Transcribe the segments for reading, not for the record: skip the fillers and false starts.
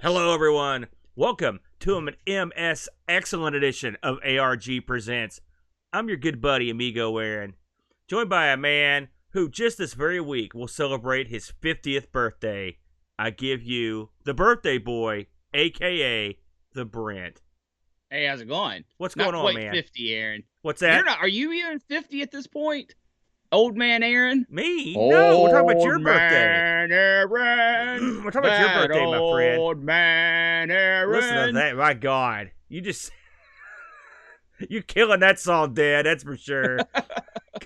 Hello, everyone. Welcome to an MS Excellent edition of ARG Presents. I'm your good buddy, Amigo Aaron, joined by a man who just this very week will celebrate his 50th birthday. I give you the birthday boy, a.k.a. the Brent. Hey, how's it going? What's going on, man? 50, Aaron. What's that? Are you even 50 at this point? Old man Aaron? Me? No, we're talking about your birthday. Man Aaron. We're talking about your birthday, my friend. Old man Aaron. Listen to that. My God. You're killing that song, Dad. That's for sure.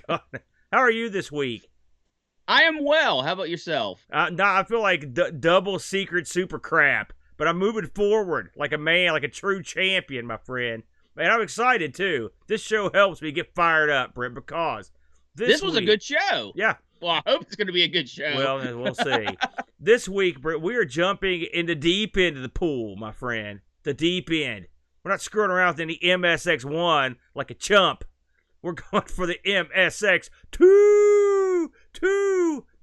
God. How are you this week? I am well. How about yourself? No, I feel like double secret super crap. But I'm moving forward like a man, like a true champion, my friend. Man, I'm excited, too. This show helps me get fired up, Brent, because this was a good show. Yeah. Well, I hope it's going to be a good show. Well, we'll see. This week, Brent, we are jumping in the deep end of the pool, my friend. The deep end. We're not screwing around with any MSX1 like a chump. We're going for the MSX2.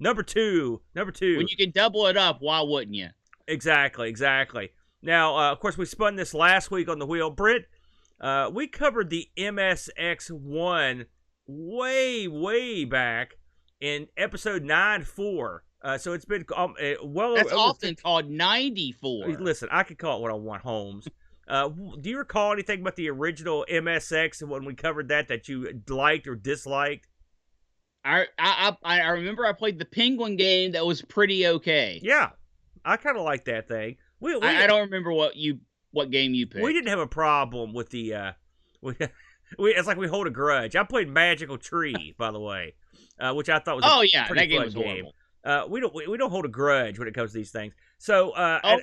Number two. When you can double it up, why wouldn't you? Exactly. Now, of course, we spun this last week on the wheel. Britt, we covered the MSX1 way back in episode 94. So it's been That's often called 94. Listen, I could call it what I want, Holmes. Do you recall anything about the original MSX when we covered that you liked or disliked? I remember I played the Penguin game that was pretty okay. Yeah, I kind of like that thing. I don't remember what game you picked. We didn't have a problem with the it's like we hold a grudge. I played Magical Tree, by the way, which I thought was a pretty that fun was game. horrible. We don't hold a grudge when it comes to these things. So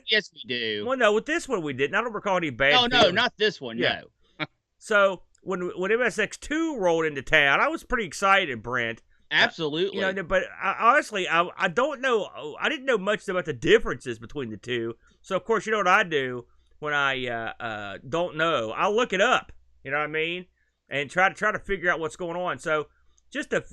yes we do. Well, no, with this one we didn't. I don't recall any bad. No, not this one. Yeah. No. So when MSX2 rolled into town, I was pretty excited, Brent. Absolutely. But honestly, I don't know. I didn't know much about the differences between the two. So of course, you know what I do when I don't know? I'll look it up. You know what I mean? And try to figure out what's going on. So just a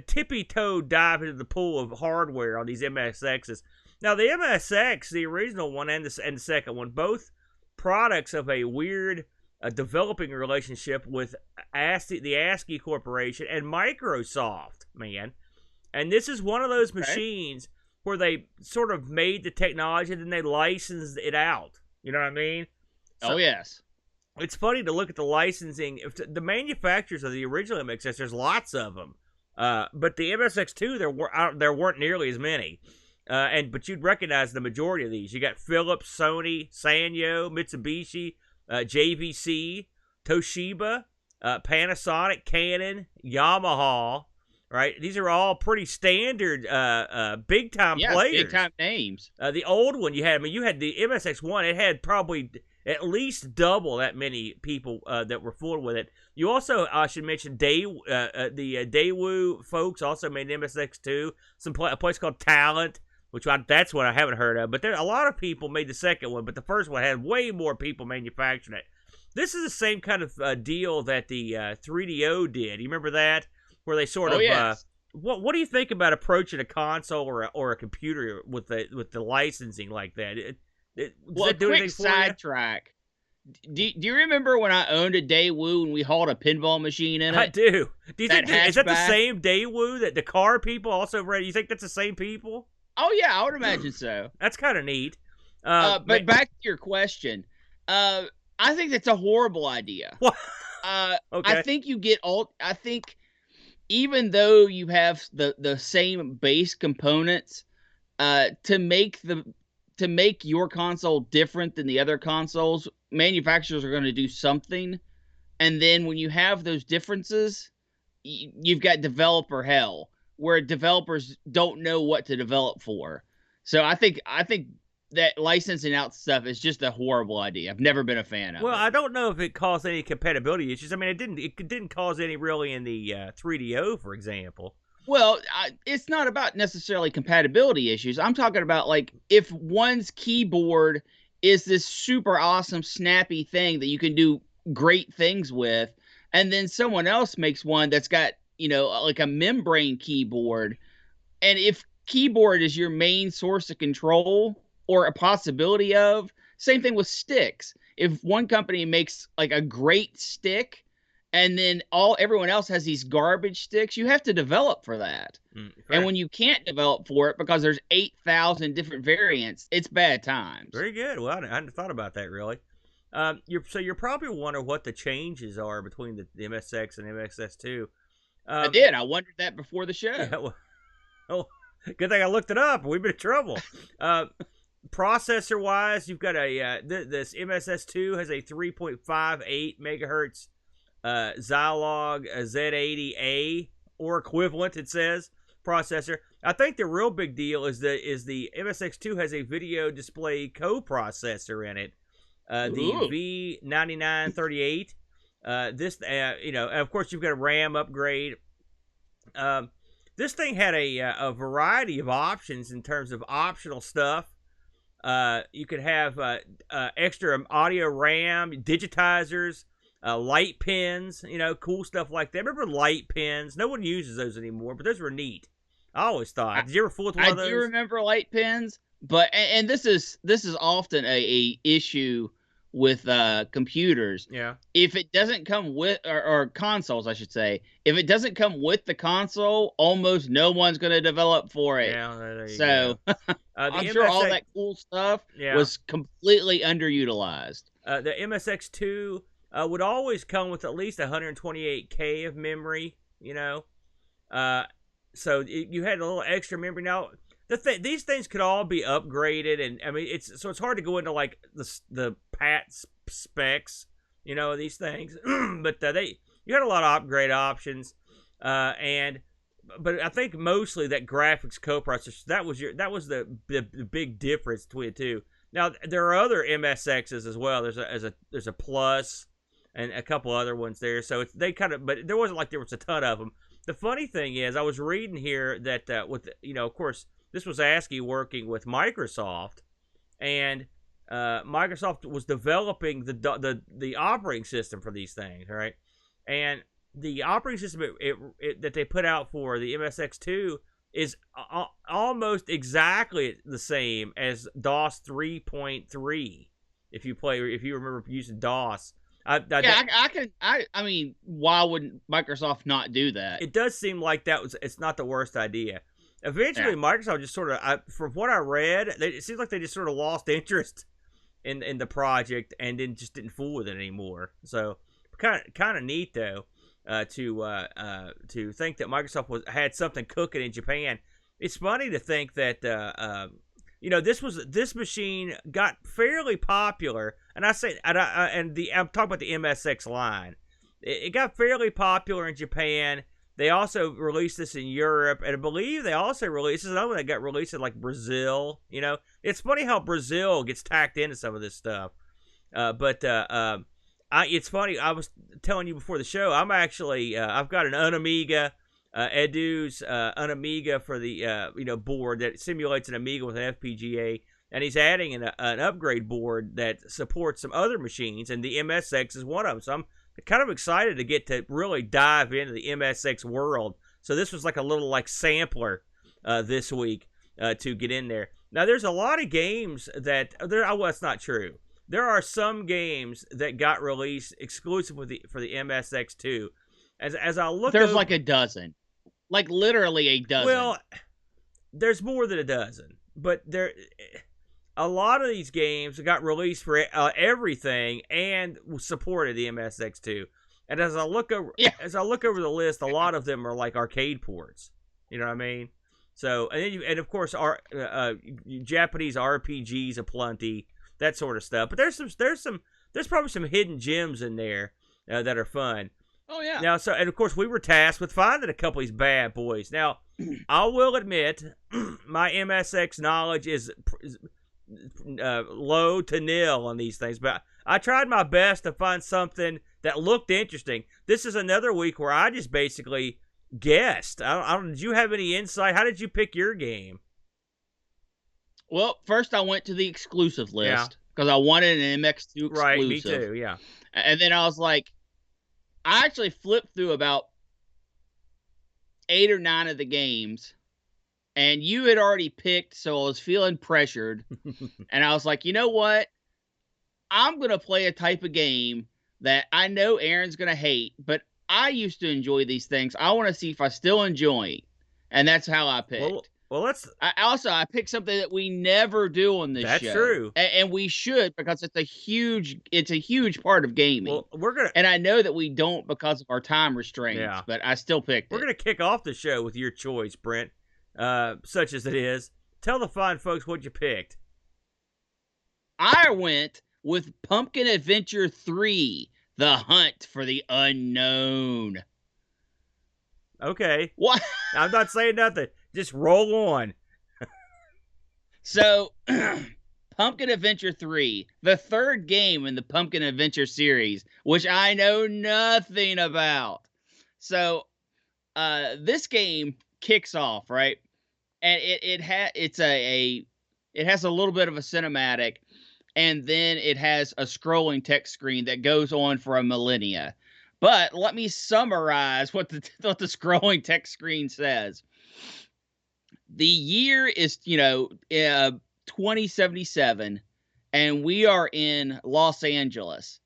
tippy toe dive into the pool of hardware on these MSXs. Now the MSX, the original one and the second one, both products of a weird developing relationship with the ASCII Corporation and Microsoft, man. And this is one of those machines where they sort of made the technology and then they licensed it out. You know what I mean? So, yes. It's funny to look at the licensing. The manufacturers of the original MSX, there's lots of them. But the MSX2, there weren't nearly as many. But you'd recognize the majority of these. You got Philips, Sony, Sanyo, Mitsubishi, JVC, Toshiba, Panasonic, Canon, Yamaha, right? These are all pretty standard big-time players. Big-time names. The old one you had the MSX1, it had probably at least double that many people that were full with it. You also, I should mention, the Daewoo folks also made an MSX2, a place called Talent, that's what I haven't heard of. But a lot of people made the second one, but the first one had way more people manufacturing it. This is the same kind of deal that the 3DO did. You remember that? Where they sort of... Yes. What do you think about approaching a console or a computer with the licensing like that? A quick sidetrack. Do you remember when I owned a Daewoo and we hauled a pinball machine in it? I do. Do you think is that the hatchback? same Daewoo that the car people also read? You think that's the same people? Oh yeah, I would imagine so. That's kind of neat. But back to your question, I think that's a horrible idea. What? Okay. I think you get all. I think even though you have the same base components, to make your console different than the other consoles, manufacturers are going to do something, and then when you have those differences, you've got developer hell, where developers don't know what to develop for. So I think that licensing out stuff is just a horrible idea. I've never been a fan of it. Well, I don't know if it caused any compatibility issues. I mean, it didn't cause any really in the 3DO, for example. Well, it's not about necessarily compatibility issues. I'm talking about, like, if one's keyboard is this super awesome, snappy thing that you can do great things with, and then someone else makes one that's got, like a membrane keyboard, and if keyboard is your main source of control, or a possibility of. Same thing with sticks. If one company makes like a great stick, and then everyone else has these garbage sticks, you have to develop for that. And when you can't develop for it because there's 8,000 different variants, it's bad times. Very good. Well, I hadn't thought about that really. You're probably wondering what the changes are between the MSX and MSX2. I did. I wondered that before the show. Yeah, well, good thing I looked it up. We've been in trouble. Processor wise, you've got this MSX2 has a 3.58 megahertz Zilog Z80A or equivalent. It says processor. I think the real big deal is the MSX2 has a video display coprocessor in it. The V9938. This, of course, you've got a RAM upgrade. This thing had a variety of options in terms of optional stuff. You could have extra audio RAM, digitizers, light pins, cool stuff like that. Remember light pins? No one uses those anymore, but those were neat. I always thought. Did you ever fool with one of those? I do remember light pins, but and this is often a issue with computers. Yeah. If it doesn't come with or consoles, I should say, if it doesn't come with the console, almost no one's going to develop for it. Yeah, there you go. I'm sure all that cool stuff was completely underutilized. The MSX2 would always come with at least 128K of memory, so you had a little extra memory. Now, these things could all be upgraded, and I mean, it's hard to go into like the PAT specs, these things, but you had a lot of upgrade options, but I think mostly that graphics coprocessor that was the big difference between the two. Now there are other MSXs as well. There's a Plus and a couple other ones there, so but there wasn't like there was a ton of them. The funny thing is, I was reading here that of course, this was ASCII working with Microsoft, and Microsoft was developing the operating system for these things, right? And the operating system that they put out for the MSX2 is almost exactly the same as DOS 3.3. If you remember using DOS. I mean, why wouldn't Microsoft not do that? It does seem like it's not the worst idea. Eventually, Microsoft just sort of, from what I read, it seems like they just sort of lost interest in the project and then just didn't fool with it anymore. So, kind of neat though to think that Microsoft had something cooking in Japan. It's funny to think that this machine got fairly popular, and I'm talking about the MSX line. It got fairly popular in Japan. They also released this in Europe, and I believe they also released this is another one that got released in like Brazil. It's funny how Brazil gets tacked into some of this stuff. It's funny. I was telling you before the show. I'm actually I've got an Unamiga, Edu's Unamiga for the board that simulates an Amiga with an FPGA, and he's adding an upgrade board that supports some other machines, and the MSX is one of them. So I'm kind of excited to get to really dive into the MSX world. So this was like a little sampler this week to get in there. Now there's a lot of games that that's not true. There are some games that got released exclusive for the MSX2. As I look, there's like a dozen, like literally a dozen. Well, there's more than a dozen, but a lot of these games got released for everything and supported the MSX2. And as I look over the list, a lot of them are like arcade ports. You know what I mean? So and of course our Japanese RPGs aplenty, that sort of stuff. But there's probably some hidden gems in there that are fun. Oh yeah. Now and of course we were tasked with finding a couple of these bad boys. Now I will admit my MSX knowledge is low to nil on these things, but I tried my best to find something that looked interesting. This is another week where I just basically guessed. I don't. Did you have any insight? How did you pick your game? Well, first I went to the exclusive list because I wanted an MX2 exclusive. Right, me too. Yeah. And then I was like, I actually flipped through about 8 or 9 of the games, and you had already picked, so I was feeling pressured. And I was like, you know what? I'm going to play a type of game that I know Aaron's going to hate, but I used to enjoy these things. I want to see if I still enjoy. And that's how I picked. Well, I picked something that we never do on this that's show. True. And we should, because it's a huge part of gaming. Well, and I know that we don't because of our time restraints, but I still picked it. We're going to kick off the show with your choice, Brent, such as it is. Tell the fine folks what you picked. I went with Pumpkin Adventure 3, The Hunt for the Unknown. Okay. What? I'm not saying nothing. Just roll on. So, Pumpkin Adventure 3, the third game in the Pumpkin Adventure series, which I know nothing about. So, this game kicks off, right? And it has a little bit of a cinematic, and then it has a scrolling text screen that goes on for a millennia. But let me summarize what the scrolling text screen says. The year is, 2077, and we are in Los Angeles.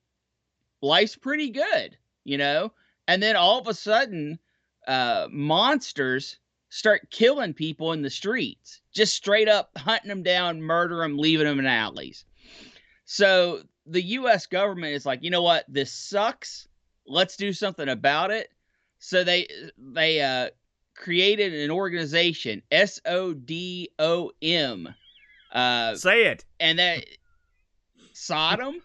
Life's pretty good, And then all of a sudden, monsters start killing people in the streets, just straight up hunting them down, murder them, leaving them in alleys. So the U.S. government is like, you know what? This sucks. Let's do something about it. So they created an organization, SODOM. Say it. And that Sodom.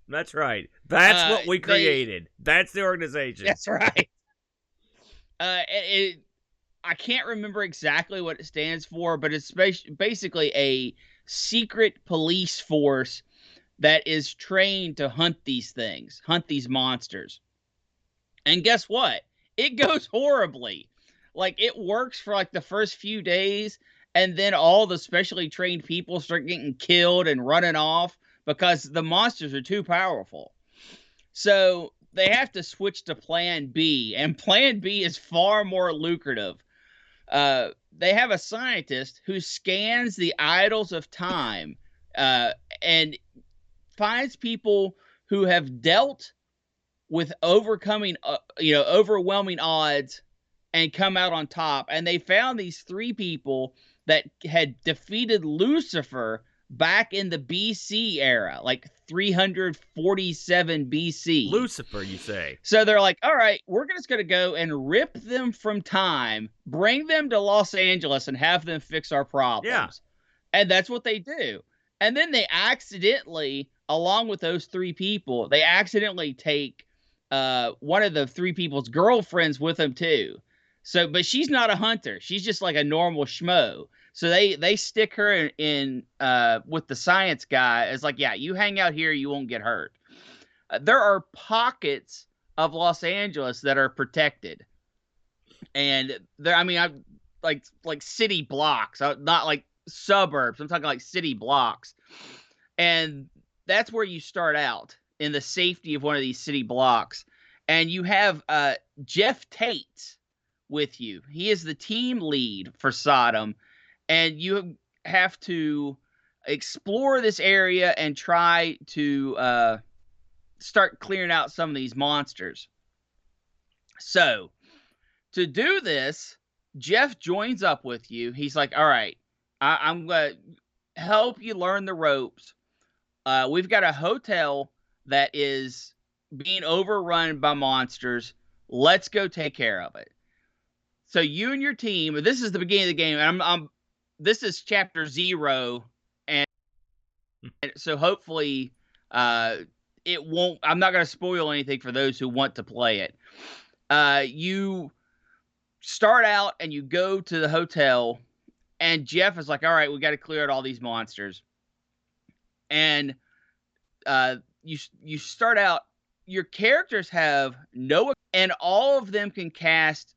That's right. That's what we created. That's the organization. That's right. I can't remember exactly what it stands for, but it's basically a secret police force that is trained to hunt these things, hunt these monsters. And guess what? It goes horribly. Like, it works for like the first few days, and then all the specially trained people start getting killed and running off because the monsters are too powerful. So they have to switch to Plan B, and Plan B is far more lucrative. They have a scientist who scans the idols of time and finds people who have dealt with overwhelming odds and come out on top. And they found these three people that had defeated Lucifer back in the BC era, like 347 BC. Lucifer, you say? So they're like, all right, we're just going to go and rip them from time, bring them to Los Angeles, and have them fix our problems. Yeah. And that's what they do. And then they accidentally, along with those three people, they accidentally take one of the three people's girlfriends with them too. So, but she's not a hunter. She's just like a normal schmo. So they stick her in with the science guy. It's like, yeah, you hang out here, you won't get hurt. There are pockets of Los Angeles that are protected, and I'm like city blocks, not like suburbs. I'm talking like city blocks, and that's where you start out, in the safety of one of these city blocks. And you have Jeff Tate with you. He is the team lead for Sodom. And you have to explore this area and try to start clearing out some of these monsters. So, to do this, Jeff joins up with you. He's like, all right, I'm going to help you learn the ropes. We've got a hotel that is being overrun by monsters. Let's go take care of it. So you and your team, this is the beginning of the game, and this is chapter 0, and so hopefully it won't. I'm not going to spoil anything for those who want to play it. You start out and you go to the hotel, and Jeff is like, "All right, we got to clear out all these monsters." And you start out. Your characters have no, and all of them can cast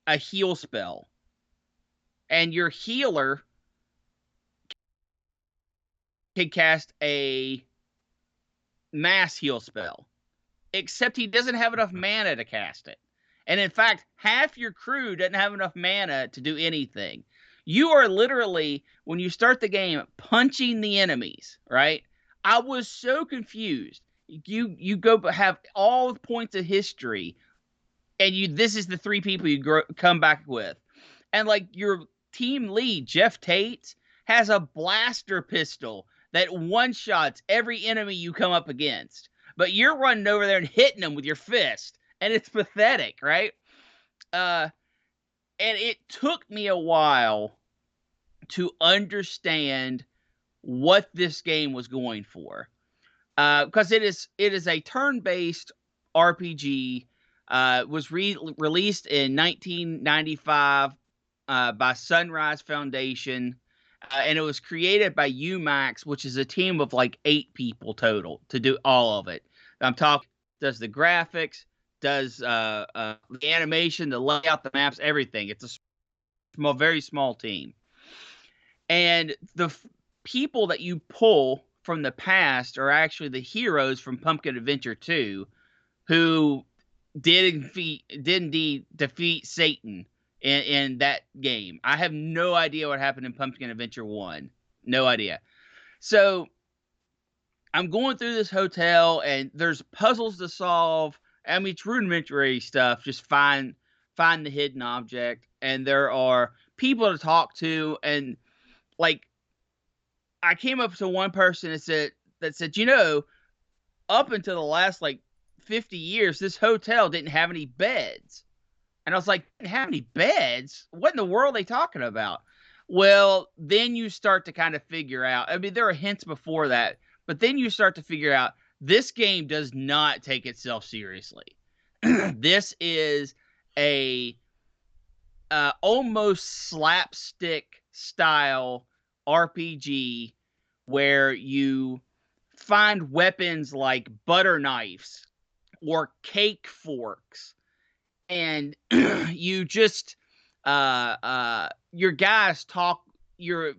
a heal spell. And your healer can cast a mass heal spell. Except he doesn't have enough mana to cast it. And in fact, half your crew doesn't have enough mana to do anything. You are literally, when you start the game, punching the enemies, right? I was so confused. You go have all the points of history, and this is the three people you come back with. And like your team lead, Jeff Tate, has a blaster pistol that one-shots every enemy you come up against. But you're running over there and hitting them with your fist. And it's pathetic, right? And it took me a while to understand what this game was going for. Because it is a turn-based RPG. Was released in 1995 by Sunrise Foundation, and it was created by UMax, which is a team of like 8 people total to do all of it. I'm talking does the graphics, does the animation, the layout, the maps, everything. It's a very small team, and the people that you pull from the past are actually the heroes from Pumpkin Adventure 2, who did indeed defeat Satan in that game. I have no idea what happened in Pumpkin Adventure 1. No idea. So I'm going through this hotel, and there's puzzles to solve. I mean, it's rudimentary stuff. Just find the hidden object, and there are people to talk to. And like, I came up to one person that said, you know, up until the last like 50 years, this hotel didn't have any beds. And I was like, didn't have any beds? What in the world are they talking about? Well, then you start to kind of figure out. I mean, there are hints before that, but then you start to figure out this game does not take itself seriously. This is a almost slapstick style RPG where you find weapons like butter knives or cake forks, and you just your guys talk, your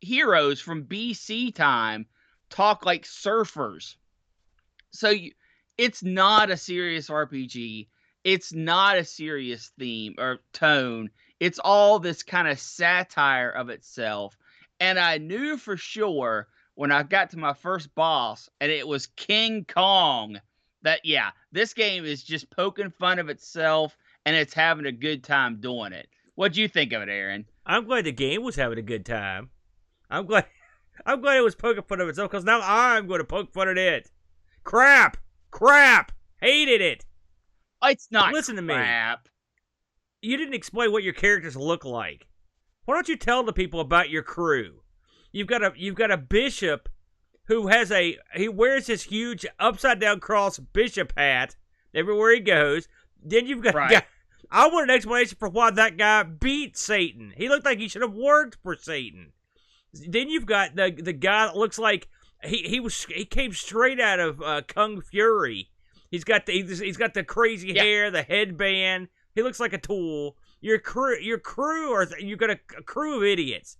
heroes from BC time talk like surfers. So it's not a serious RPG. It's not a serious theme or tone. It's all this kind of satire of itself. And I knew for sure when I got to my first boss, and it was King Kong, that, yeah, this game is just poking fun of itself, and it's having a good time doing it. What'd you think of it, Aaron? I'm glad the game was having a good time. I'm glad it was poking fun of itself, because now I'm going to poke fun at it. Crap! Hated it! It's not Listen crap. To me. You didn't explain what your characters look like. Why don't you tell the people about your crew? You've got a bishop who he wears this huge upside down cross bishop hat everywhere he goes. Then you've got a guy. I want an explanation for why that guy beat Satan. He looked like he should have worked for Satan. Then you've got the guy that looks like he came straight out of Kung Fury. He's got the crazy hair, the headband. He looks like a tool. Your crew, you've got a crew of idiots.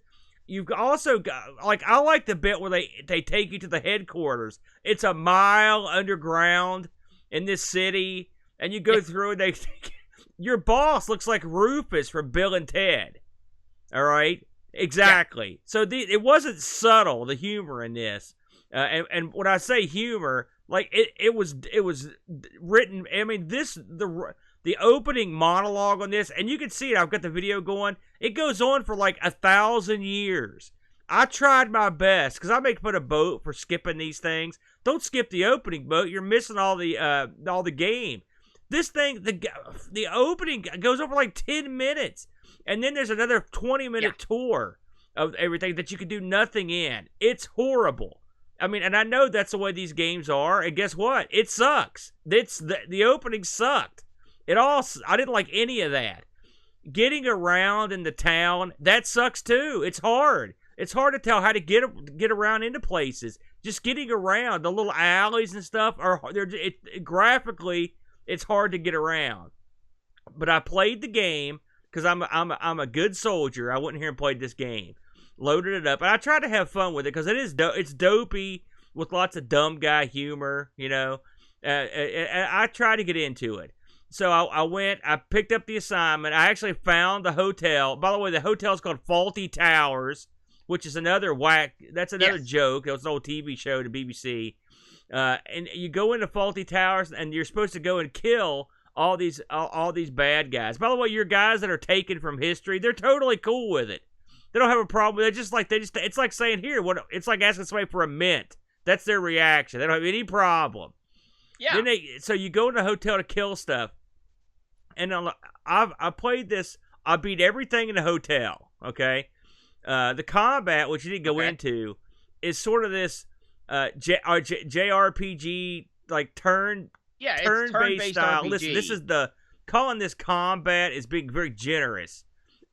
You've also got, like, I like the bit where they take you to the headquarters. It's a mile underground in this city, and you go through, and your boss looks like Rufus from Bill and Ted. All right? Exactly. Yeah. So it wasn't subtle, the humor in this. And when I say humor, like, it was written, I mean, the opening monologue on this, and you can see it, I've got the video going, it goes on for like 1,000 years. I tried my best, because I make fun of Boat for skipping these things. Don't skip the opening, Boat. You're missing all the game. This thing, the opening goes over like 10 minutes, and then there's another 20-minute tour of everything that you can do nothing in. It's horrible. I mean, and I know that's the way these games are, and guess what? It sucks. The opening sucked. I didn't like any of that. Getting around in the town, that sucks too. It's hard. It's hard to tell how to get around into places. Just getting around the little alleys and stuff graphically, it's hard to get around. But I played the game because I'm a good soldier. I went in here and played this game, loaded it up, and I tried to have fun with it because it's dopey with lots of dumb guy humor. You know, I try to get into it. So I went, I picked up the assignment. I actually found the hotel. By the way, the hotel is called Faulty Towers, which is another that's another joke. It was an old TV show to BBC. And you go into Faulty Towers, and you're supposed to go and kill all these bad guys. By the way, your guys that are taken from history, they're totally cool with it. They don't have a problem. It's like saying here, it's like asking somebody for a mint. That's their reaction. They don't have any problem. Yeah. So you go in a hotel to kill stuff, and I played this. I beat everything in the hotel. Okay, the combat, which you didn't go into, is sort of this JRPG like turn-based style. RPG. Listen, this is calling this combat is being very generous.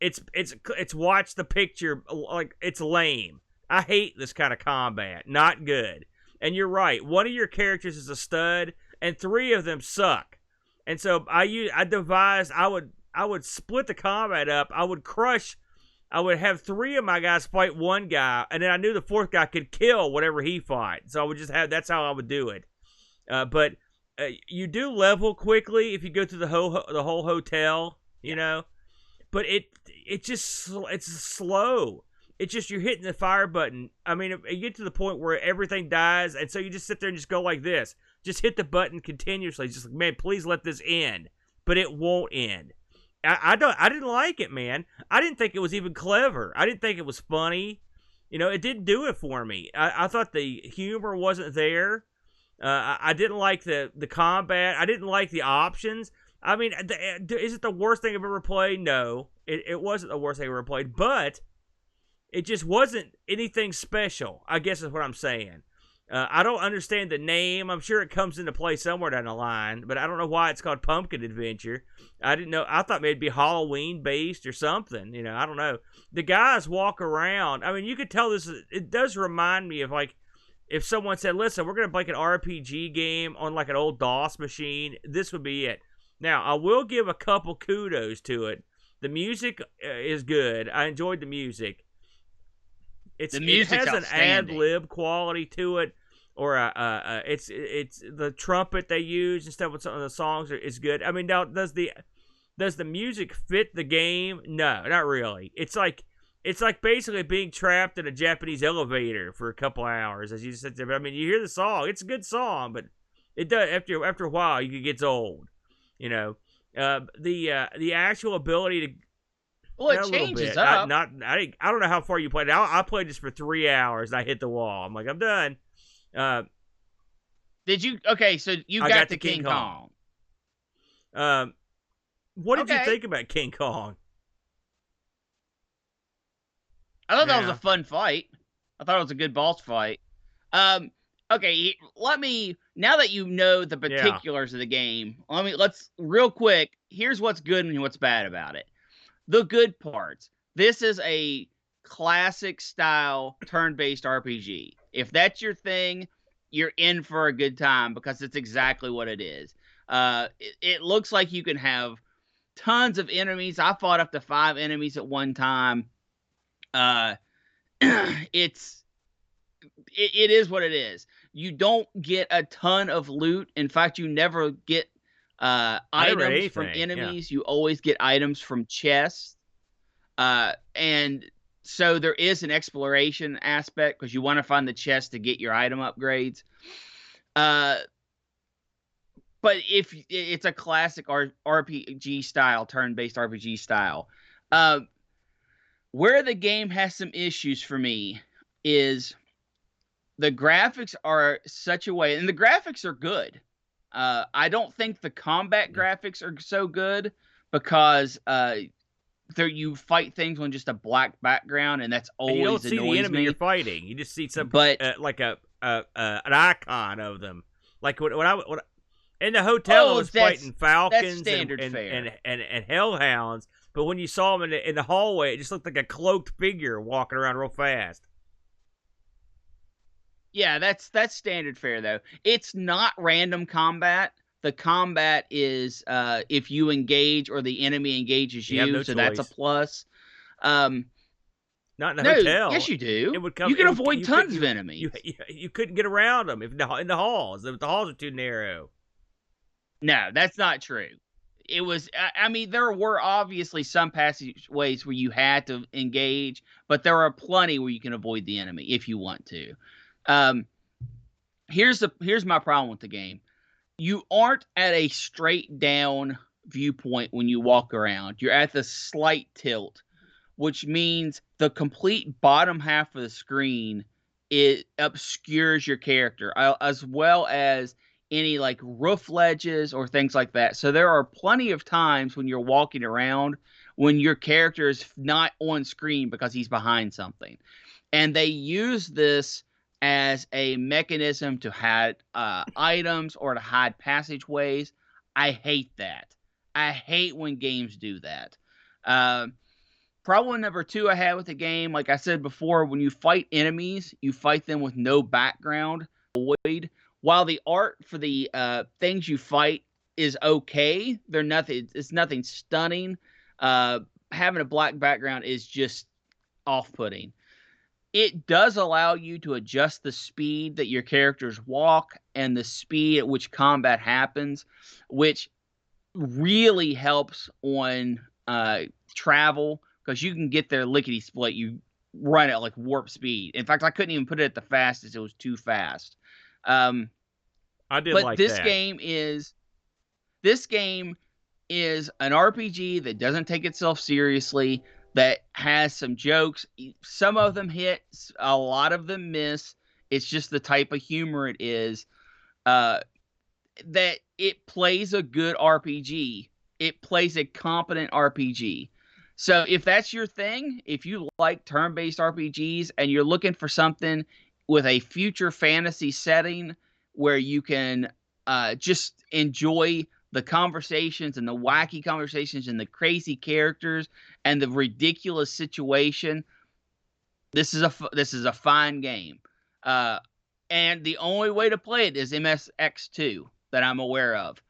It's watch the picture, like it's lame. I hate this kind of combat. Not good. And you're right. One of your characters is a stud, and 3 of them suck. And so I devised I would split the combat up. I would have 3 of my guys fight one guy, and then I knew the 4th guy could kill whatever he fought. So I would just that's how I would do it. But you do level quickly if you go through the whole hotel, you know. But it's slow. It's just you're hitting the fire button. I mean, you get to the point where everything dies, and so you just sit there and just go like this. Just hit the button continuously. Just like, man, please let this end. But it won't end. I didn't like it, man. I didn't think it was even clever. I didn't think it was funny. You know, it didn't do it for me. I thought the humor wasn't there. I didn't like the combat. I didn't like the options. I mean, is it the worst thing I've ever played? No, it wasn't the worst thing I've ever played, but it just wasn't anything special, I guess is what I'm saying. I don't understand the name. I'm sure it comes into play somewhere down the line, but I don't know why it's called Pumpkin Adventure. I didn't know. I thought maybe it'd be Halloween-based or something. You know, I don't know. The guys walk around. I mean, you could tell it does remind me of, like, if someone said, listen, we're going to play an RPG game on, like, an old DOS machine, this would be it. Now, I will give a couple kudos to it. The music is good. I enjoyed the music. It has an ad-lib quality to it, or it's the trumpet they use and stuff with some of the songs is good. I mean, now does the music fit the game? No, not really. It's like basically being trapped in a Japanese elevator for a couple hours as you sit there. But I mean, you hear the song; it's a good song, but it does after a while it gets old. You know, the actual ability to it changes up. I don't know how far you played. I played this for 3 hours. And I hit the wall. I'm like, I'm done. Did you? Okay, so you got to King Kong. What did you think about King Kong? I thought that was a fun fight. I thought it was a good boss fight. Okay, now that you know the particulars of the game, let's real quick, here's what's good and what's bad about it. The good parts. This is a classic style turn-based RPG. If that's your thing, you're in for a good time because it's exactly what it is. It looks like you can have tons of enemies. I fought up to 5 enemies at one time. It is what it is. You don't get a ton of loot. In fact, you never get items from enemies. You always get items from chests. And so there is an exploration aspect because you want to find the chest to get your item upgrades. But if it's a classic RPG style, turn-based RPG style, where the game has some issues for me is the graphics are such a way, and the graphics are good. I don't think the combat graphics are so good because you fight things on just a black background, and that's always annoys me. You don't see the enemy you're fighting. You just see some, like an icon of them. Like when I in the hotel, I was fighting falcons and hellhounds. But when you saw them in the hallway, it just looked like a cloaked figure walking around real fast. Yeah, that's standard fare, though. It's not random combat. The combat is if you engage or the enemy engages you, so that's a plus. Not in the hotel. Yes, you do. You can avoid tons of enemies. You couldn't get around them in the halls. The halls are too narrow. No, that's not true. it was. I mean, there were obviously some passageways where you had to engage, but there are plenty where you can avoid the enemy if you want to. Here's my problem with the game. You aren't at a straight down viewpoint when you walk around. You're at the slight tilt, which means the complete bottom half of the screen, it obscures your character, as well as any like roof ledges or things like that. So there are plenty of times when you're walking around when your character is not on screen because he's behind something. And they use this as a mechanism to hide items or to hide passageways. I hate that. I hate when games do that. Problem number 2 I had with the game, like I said before, when you fight enemies, you fight them with no background. Void. While the art for the things you fight is okay, it's nothing stunning. Having a black background is just off-putting. It does allow you to adjust the speed that your characters walk and the speed at which combat happens, which really helps on travel, because you can get there lickety-split. You run at like warp speed. In fact, I couldn't even put it at the fastest. It was too fast. I did but like this that. This game is an RPG that doesn't take itself seriously, that has some jokes. Some of them hit, a lot of them miss. It's just the type of humor it is. That it plays a good RPG. It plays a competent RPG. So if that's your thing, if you like turn-based RPGs and you're looking for something with a future fantasy setting where you can just enjoy the conversations and the wacky conversations and the crazy characters and the ridiculous situation, this is a fine game. And the only way to play it is MSX2 that I'm aware of.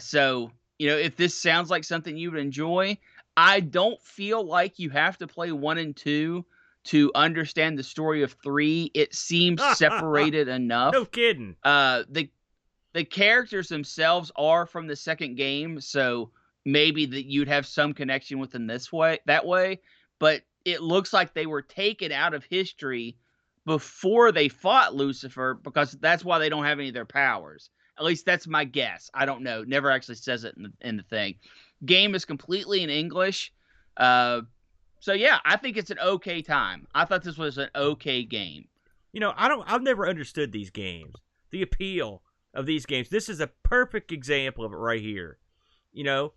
So, if this sounds like something you would enjoy, I don't feel like you have to play 1 and 2 to understand the story of 3. It seems separated enough. No kidding. The characters themselves are from the second game, so maybe that you'd have some connection with them that way. But it looks like they were taken out of history before they fought Lucifer, because that's why they don't have any of their powers. At least that's my guess. I don't know. Never actually says it in the thing. Game is completely in English. So yeah, I think it's an okay time. I thought this was an okay game. I've never understood these games. The appeal of these games. This is a perfect example of it right here. Where's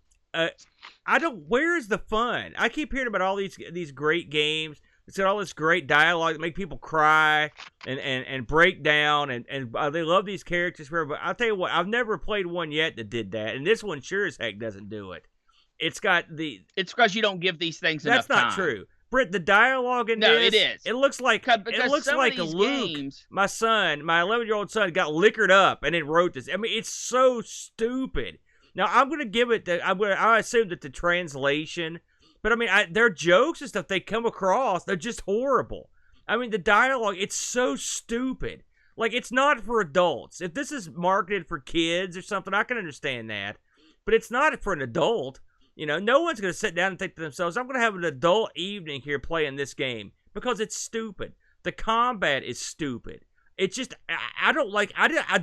the fun? I keep hearing about all these great games. It's got all this great dialogue that make people cry and break down, and they love these characters. But I'll tell you what, I've never played one yet that did that, and this one sure as heck doesn't do it. It's because you don't give these things enough time. That's not true. Britt, the dialogue in this... No, it is. It looks like Luke, games, my 11-year-old son, got liquored up and then wrote this. I mean, it's so stupid. Now, I'm going to give it... I assume that the translation... But, I mean, their jokes and stuff they come across, they're just horrible. I mean, the dialogue, it's so stupid. Like, it's not for adults. If this is marketed for kids or something, I can understand that. But it's not for an adult. No one's going to sit down and think to themselves, I'm going to have an adult evening here playing this game, because it's stupid. The combat is stupid. It's just, I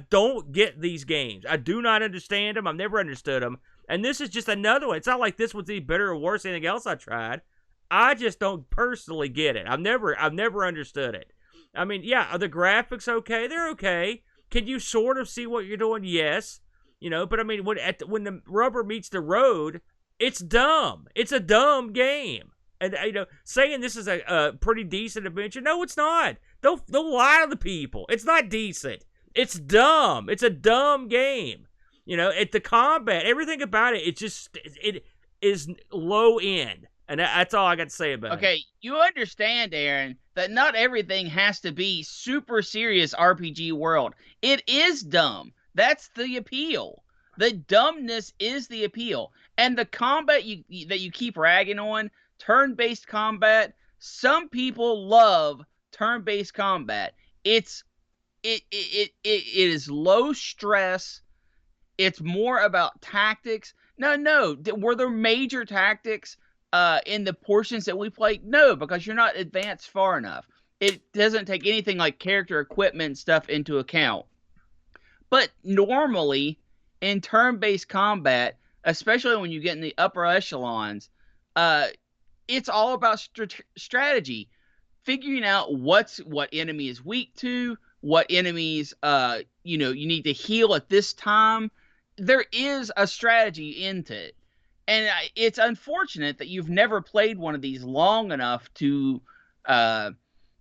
don't get these games. I do not understand them. I've never understood them. And this is just another one. It's not like this was any better or worse than anything else I tried. I just don't personally get it. I've never understood it. I mean, yeah, are the graphics okay? They're okay. Can you sort of see what you're doing? Yes. But I mean, when the rubber meets the road, it's dumb. It's a dumb game. And, saying this is a pretty decent adventure, no, it's not. Don't lie to the people. It's not decent. It's dumb. It's a dumb game. The combat, everything about it is low end. And that's all I got to say about it. Okay, you understand, Aaron, that not everything has to be super serious RPG world. It is dumb. That's the appeal. The dumbness is the appeal. And the combat that you keep ragging on, turn-based combat, some people love turn-based combat. It is low stress. It's more about tactics. No. Were there major tactics in the portions that we played? No, because you're not advanced far enough. It doesn't take anything like character equipment stuff into account. But normally, in turn-based combat, especially when you get in the upper echelons, it's all about strategy, figuring out what enemy is weak to, what enemies you need to heal at this time. There is a strategy into it, and it's unfortunate that you've never played one of these long enough to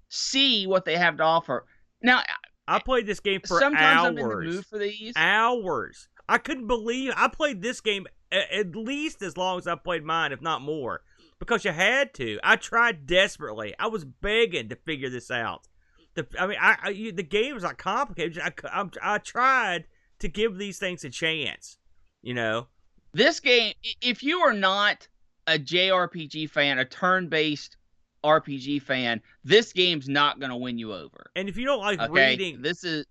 see what they have to offer. Now, I played this game for sometimes hours. I'm in the mood for these. Hours. I couldn't believe I played this game at least as long as I played mine, if not more, because you had to. I tried desperately. I was begging to figure this out. The game was not complicated. I tried to give these things a chance. This game, if you are not a JRPG fan, a turn-based RPG fan, this game's not going to win you over. And if you don't like reading, the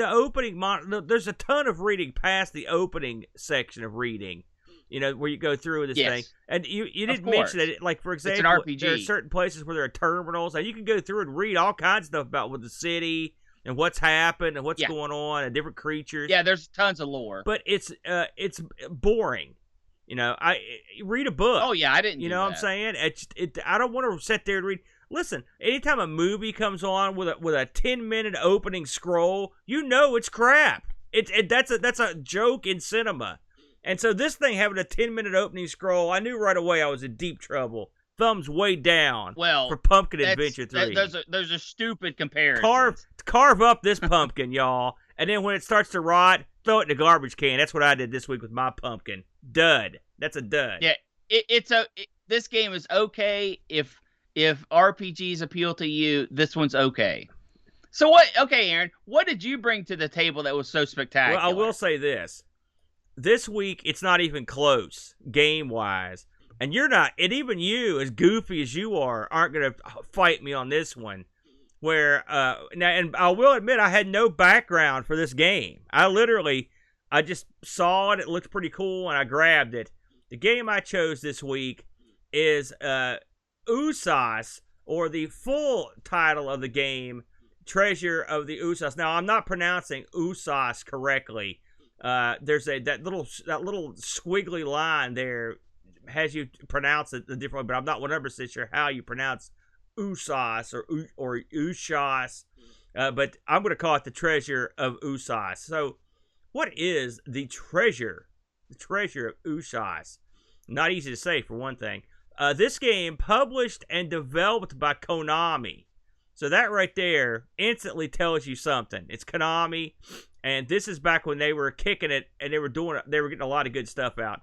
opening, there's a ton of reading past the opening section of reading, where you go through this thing. And you didn't mention it, like, for example, there are certain places where there are terminals, and you can go through and read all kinds of stuff about with the city and what's happened and what's going on and different creatures. Yeah, there's tons of lore. But it's boring. I read a book. Oh yeah, I didn't. You know what I'm saying? I don't want to sit there and read. Listen, anytime a movie comes on with a 10-minute opening scroll, it's crap. That's a joke in cinema. And so this thing having a 10-minute opening scroll, I knew right away I was in deep trouble. Thumbs way down. Well, for Pumpkin Adventure 3. There's a stupid comparison. Carve up this pumpkin, y'all, and then when it starts to rot, throw it in the garbage can. That's what I did this week with my pumpkin. Dud. That's a dud. Yeah, this game is okay if RPGs appeal to you. This one's okay. So what? Okay, Aaron, what did you bring to the table that was so spectacular? Well, I will say this. This week, it's not even close game-wise, and you're not. And even you, as goofy as you aren't going to fight me on this one. Where now, and I will admit, I had no background for this game. I just saw it. It looked pretty cool, and I grabbed it. The game I chose this week is Usas, or the full title of the game, Treasure of the Usas. Now, I'm not pronouncing Usas correctly. There's that little squiggly line there has you pronounce it differently, but I'm not 100% sure how you pronounce Usas or Ushas. But I'm going to call it the Treasure of Usas. So, what is the treasure? The Treasure of Usas. Not easy to say, for one thing. This game, published and developed by Konami. So that right there instantly tells you something. It's Konami, and this is back when they were kicking it, and they were getting a lot of good stuff out.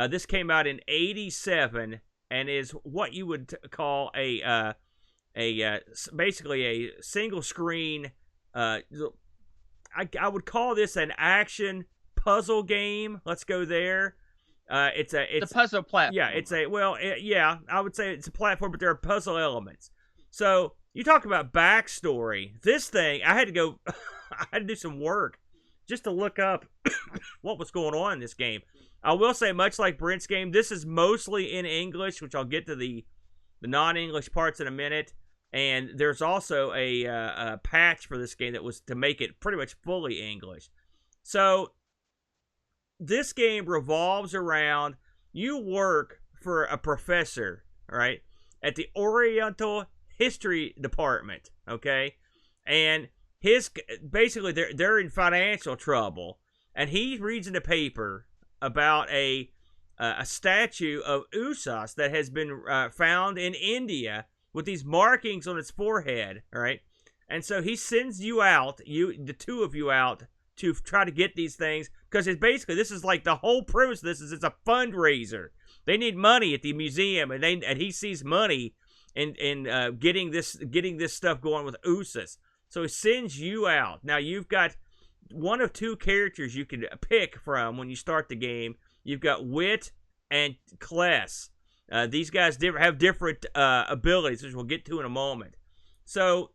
This came out in '87, and is what you would call basically a single screen. I would call this an action puzzle game. Let's go there. It's a puzzle platform. Yeah, I would say it's a platform, but there are puzzle elements. So you talk about backstory. This thing, I had to do some work just to look up what was going on in this game. I will say, much like Brent's game, this is mostly in English, which I'll get to the non-English parts in a minute. And there's also a patch for this game that was to make it pretty much fully English. So this game revolves around, you work for a professor, right, at the Oriental History Department, okay? And basically they're in financial trouble, and he reads in the paper about a statue of Usas that has been found in India with these markings on its forehead, right? And so he sends you out, the two of you out, to try to get these things, because it's basically, this is like the whole premise of this is it's a fundraiser. They need money at the museum, and he sees money in getting this stuff going with Usas. So he sends you out. Now you've got one of two characters you can pick from when you start the game. You've got Wit and Kless. These guys have different abilities, which we'll get to in a moment. So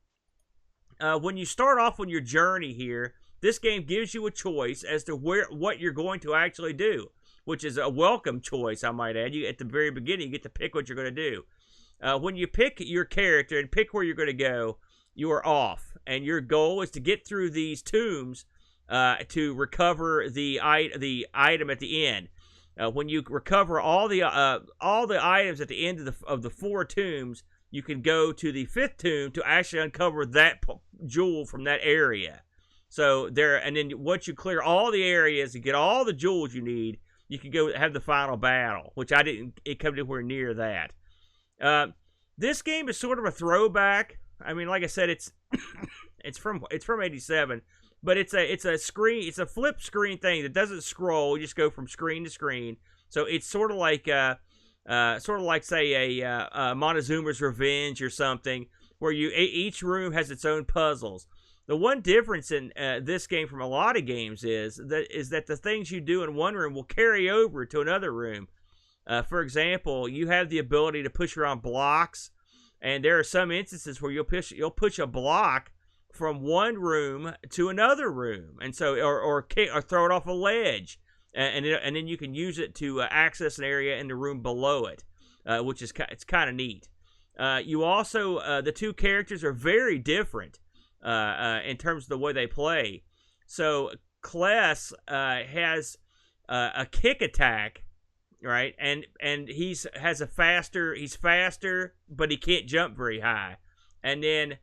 when you start off on your journey here, this game gives you a choice as to what you're going to actually do. which is a welcome choice, I might add. At the very beginning, you get to pick what you're going to do. When you pick your character and pick where you're going to go, you are off, and your goal is to get through these tombs to recover the item at the end. When you recover all the items at the end of the 4 tombs, you can go to the 5th tomb to actually uncover that jewel from that area. So and then once you clear all the areas and get all the jewels you need, you can go have the final battle, which I didn't come anywhere near that. This game is sort of a throwback. I mean, like I said, it's from '87, but it's a flip screen thing that doesn't scroll. You just go from screen to screen. So it's sort of like say a Montezuma's Revenge or something, where each room has its own puzzles. The one difference in this game from a lot of games is that the things you do in one room will carry over to another room. For example, you have the ability to push around blocks, and there are some instances where you'll push a block from one room to another room, and so or throw it off a ledge, and then you can use it to access an area in the room below it, which is it's kind of neat. You also the two characters are very different in terms of the way they play. So Kless has a kick attack, right? And he's faster, but he can't jump very high. And then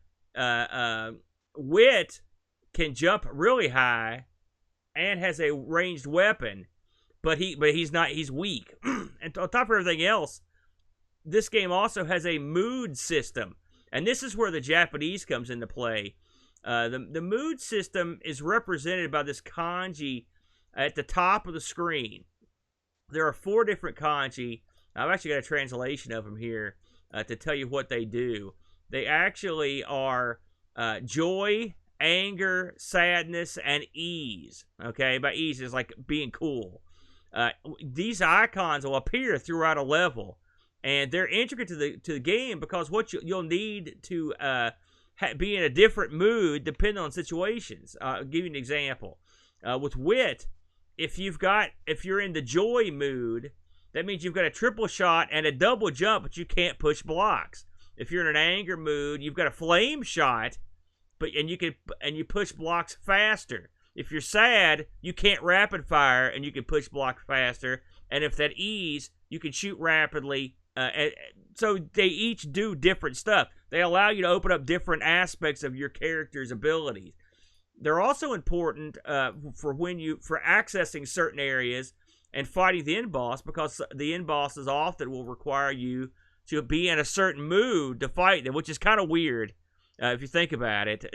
Wit can jump really high and has a ranged weapon, but he's weak. And on top of everything else, this game also has a mood system, and this is where the Japanese comes into play. The mood system is represented by this kanji at the top of the screen. There are 4 different kanji. I've actually got a translation of them here to tell you what they do. They actually are joy, anger, sadness, and ease. Okay, by ease is like being cool. These icons will appear throughout a level, and they're intricate to the game because what you'll need to be in a different mood depending on situations. I'll give you an example. With Wit, if you're in the joy mood, that means you've got a triple shot and a double jump, but you can't push blocks. If you're in an anger mood, you've got a flame shot, and you push blocks faster. If you're sad, you can't rapid fire, and you can push blocks faster. And if that ease, you can shoot rapidly. So they each do different stuff. They allow you to open up different aspects of your character's abilities. They're also important for accessing certain areas and fighting the end boss, because the end bosses often will require you to be in a certain mood to fight them, which is kind of weird if you think about it.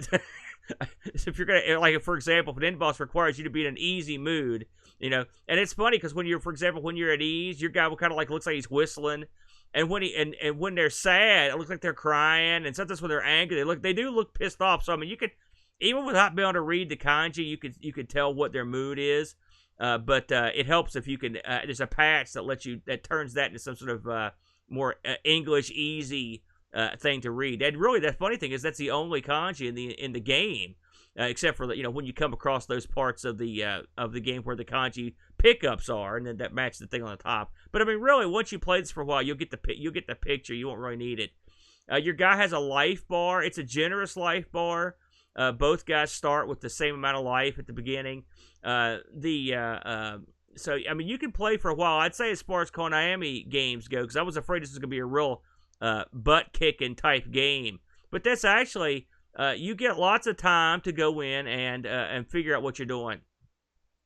If you're gonna, like, for example, if an end boss requires you to be in an easy mood, and it's funny because when you're at ease, your guy will kind of looks like he's whistling, and when they're sad, it looks like they're crying, and sometimes when they're angry, they do look pissed off. So I mean, you could, even without being able to read the kanji, you could tell what their mood is. But it helps if you can. There's a patch that turns that into some sort of more English easy thing to read. And really, the funny thing is that's the only kanji in the game, except for when you come across those parts of the game where the kanji pickups are, and then that match the thing on the top. But I mean, really, once you play this for a while, you'll get the picture. You won't really need it. Your guy has a life bar. It's a generous life bar. Both guys start with the same amount of life at the beginning. So I mean, you can play for a while. I'd say as far as Konami games go, because I was afraid this was going to be a real butt kicking type game. But that's actually you get lots of time to go in and figure out what you're doing.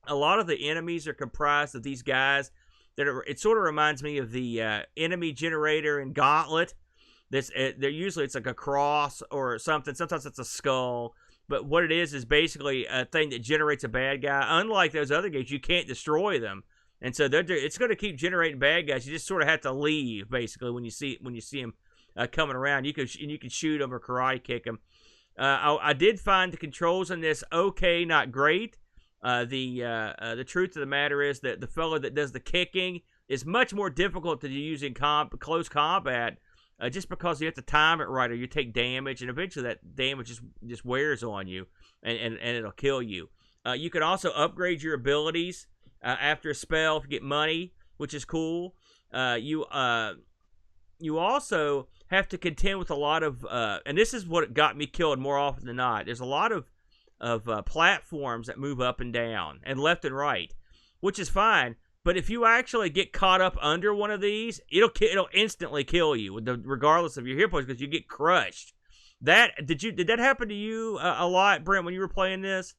A lot of the enemies are comprised of these guys it sort of reminds me of the enemy generator in Gauntlet. They're usually it's like a cross or something. Sometimes it's a skull. But what it is basically a thing that generates a bad guy. Unlike those other games, you can't destroy them, and so it's going to keep generating bad guys. You just sort of have to leave basically when you see them coming around. You can shoot them or karate kick them. I did find the controls in this okay, not great. The truth of the matter is that the fellow that does the kicking is much more difficult to use in close combat. Just because you have to time it right, or you take damage, and eventually that damage just wears on you, and it'll kill you. You can also upgrade your abilities. after a spell if you get money, which is cool. You also have to contend with a lot of, and this is what got me killed more often than not. There's a lot of platforms that move up and down and left and right, which is fine. But if you actually get caught up under one of these, it'll instantly kill you, regardless of your hit points, because you get crushed. Did that happen to you a lot, Brent, when you were playing this?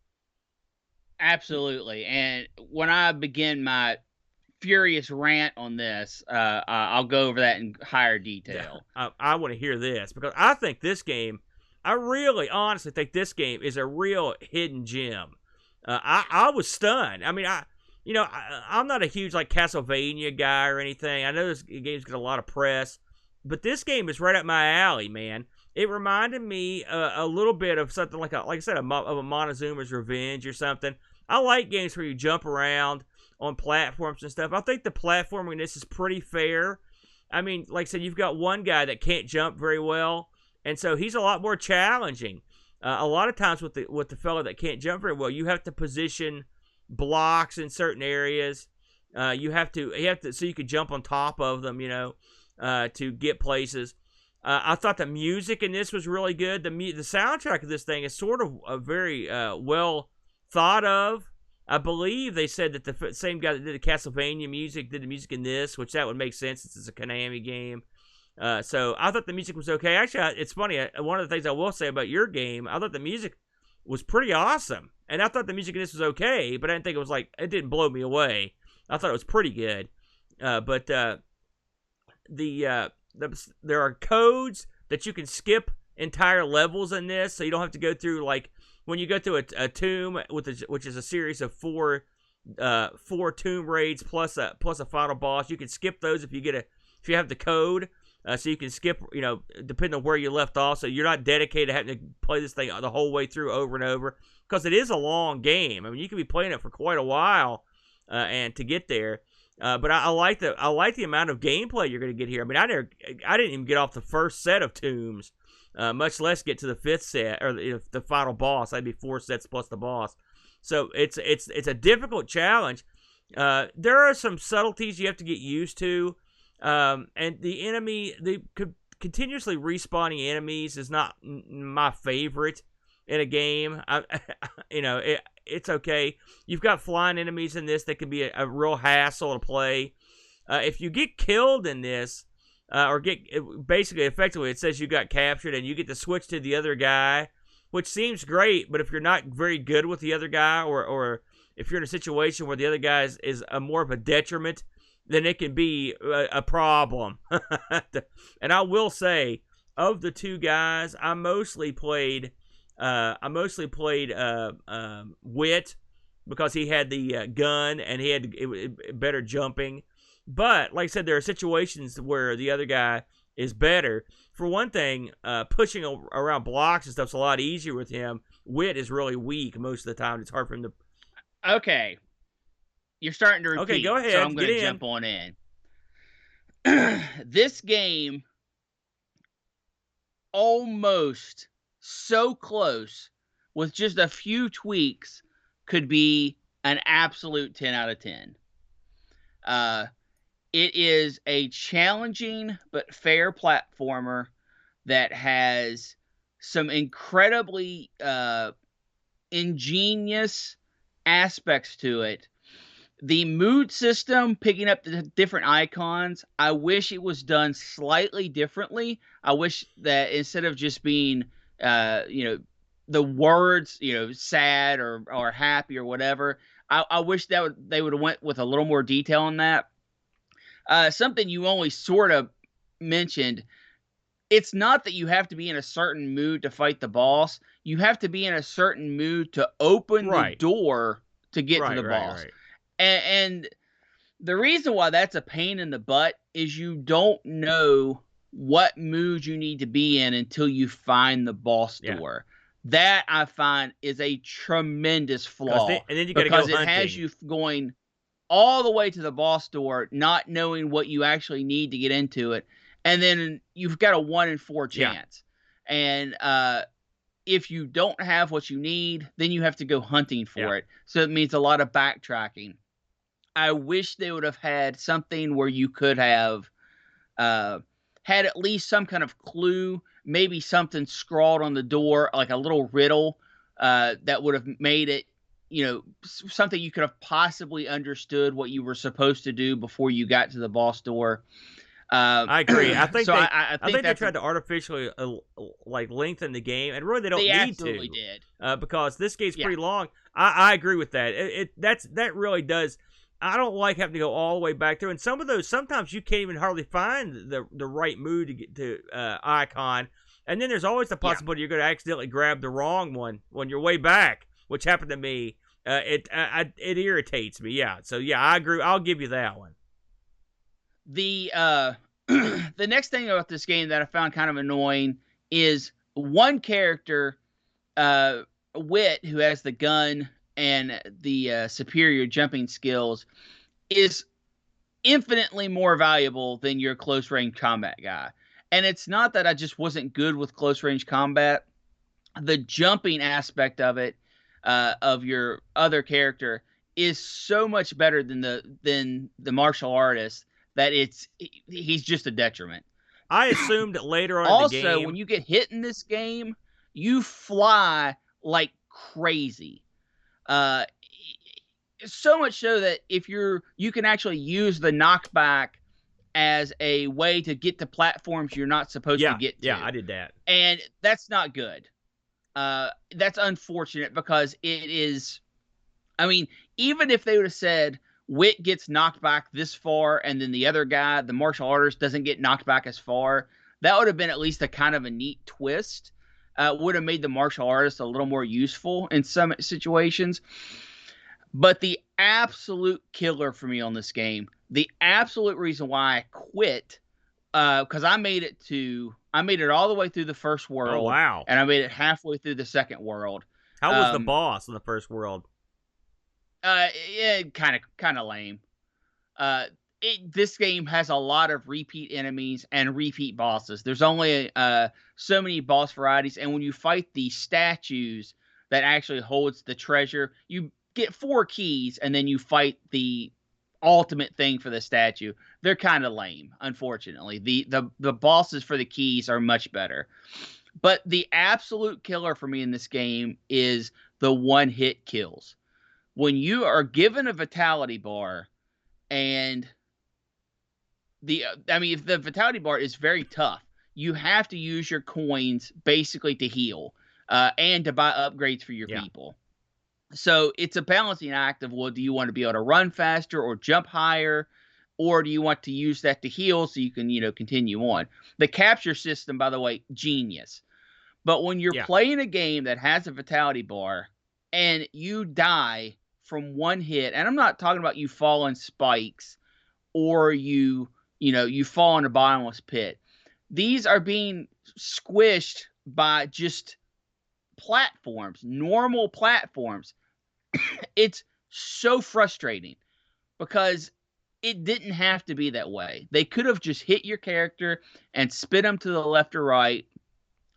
Absolutely. And when I begin my furious rant on this, I'll go over that in higher detail. I want to hear this, because I think this game, I really honestly think this game is a real hidden gem. I was stunned. I mean, I'm not a huge like Castlevania guy or anything. I know this game's got a lot of press, but this game is right up my alley, man. It reminded me a little bit of something like I said, of a Montezuma's Revenge or something. I like games where you jump around on platforms and stuff. I think the platforming in this is pretty fair. I mean, like I said, you've got one guy that can't jump very well, and so he's a lot more challenging. A lot of times with the fellow that can't jump very well, you have to position blocks in certain areas. You have to so you could jump on top of them, to get places. I thought the music in this was really good. The soundtrack of this thing is sort of a very well thought of. I believe they said that the same guy that did the Castlevania music did the music in this, which that would make sense since it's a Konami game. So I thought the music was okay. Actually, it's funny. One of the things I will say about your game, I thought the music was pretty awesome. And I thought the music in this was okay, but I didn't think it was it didn't blow me away. I thought it was pretty good. But there are codes that you can skip entire levels in this, so you don't have to go through, like, when you go through a tomb, which is a series of four tomb raids plus a final boss. You can skip those if you have the code. So you can skip, depending on where you left off. So you're not dedicated to having to play this thing the whole way through over and over, because it is a long game. I mean, you can be playing it for quite a while, and to get there. But I like the amount of gameplay you're going to get here. I mean, I didn't even get off the first set of tombs, much less get to the fifth set or the final boss. That'd be 4 sets plus the boss. So it's a difficult challenge. There are some subtleties you have to get used to. And the continuously respawning enemies is not my favorite in a game. It's okay. You've got flying enemies in this that can be a real hassle to play. If you get killed in this, effectively, it says you got captured and you get to switch to the other guy, which seems great. But if you're not very good with the other guy, or if you're in a situation where the other guy is more of a detriment, then it can be a problem. And I will say, of the two guys, I mostly played Wit, because he had the gun and he had better jumping. But like I said, there are situations where the other guy is better. For one thing, pushing around blocks and stuff's a lot easier with him. Wit is really weak most of the time. It's hard for him to. Okay. You're starting to repeat. Okay, go ahead. So I'm going to jump on in. This game, almost so close, with just a few tweaks, could be an absolute 10 out of 10. It is a challenging but fair platformer that has some incredibly ingenious aspects to it. The mood system, picking up the different icons, I wish it was done slightly differently. I wish that instead of just being, the words, sad or happy or whatever, I wish that they would have went with a little more detail on that. Something you only sort of mentioned, it's not that you have to be in a certain mood to fight the boss. You have to be in a certain mood to open the door to get to the boss. Right. And the reason why that's a pain in the butt is you don't know what mood you need to be in until you find the boss door. That, I find, is a tremendous flaw. And then you gotta go hunting. Because it has you going all the way to the boss door, not knowing what you actually need to get into it. And then you've got a 1 in 4 chance. Yeah. And if you don't have what you need, then you have to go hunting for it. So it means a lot of backtracking. I wish they would have had something where you could have had at least some kind of clue, maybe something scrawled on the door, like a little riddle that would have made it, something you could have possibly understood what you were supposed to do before you got to the boss door. I agree. I think so I think they tried to artificially like lengthen the game, and really they don't need to. They absolutely did because this game's pretty long. I agree with that. That really does. I don't like having to go all the way back through, and some of those sometimes you can't even hardly find the right move to get to icon, and then there's always the possibility you're going to accidentally grab the wrong one when you're way back, which happened to me. It irritates me. Yeah, so yeah, I agree. I'll give you that one. The the next thing about this game that I found kind of annoying is one character, Wit, who has the gun and the superior jumping skills, is infinitely more valuable than your close range combat guy. And it's not that I just wasn't good with close range combat. The jumping aspect of it, of your other character, is so much better than the martial artist that he's just a detriment. I assumed that later on also, in the game, when you get hit in this game, you fly like crazy. So much so that if you can actually use the knockback as a way to get to platforms you're not supposed to get to. Yeah, I did that. And that's not good. That's unfortunate because it is, I mean, even if they would have said Wit gets knocked back this far and then the other guy, the martial artist, doesn't get knocked back as far, that would have been at least a kind of a neat twist. Would have made the martial artist a little more useful in some situations. But the absolute killer for me on this game, the absolute reason why I quit, because I made it all the way through the first world. Oh, wow. And I made it halfway through the second world. How was the boss in the first world? Yeah, kind of lame. This game has a lot of repeat enemies and repeat bosses. There's only so many boss varieties, and when you fight the statues that actually holds the treasure, you get 4 keys, and then you fight the ultimate thing for the statue. They're kind of lame, unfortunately. The bosses for the keys are much better. But the absolute killer for me in this game is the one-hit kills. When you are given a vitality bar, and if the vitality bar is very tough, you have to use your coins basically to heal and to buy upgrades for your people. So it's a balancing act of, well, do you want to be able to run faster or jump higher, or do you want to use that to heal so you can, continue on? The capture system, by the way, genius. But when you're playing a game that has a vitality bar and you die from one hit, and I'm not talking about you fall in spikes or you fall in a bottomless pit. These are being squished by just platforms, normal platforms. It's so frustrating because it didn't have to be that way. They could have just hit your character and spin them to the left or right,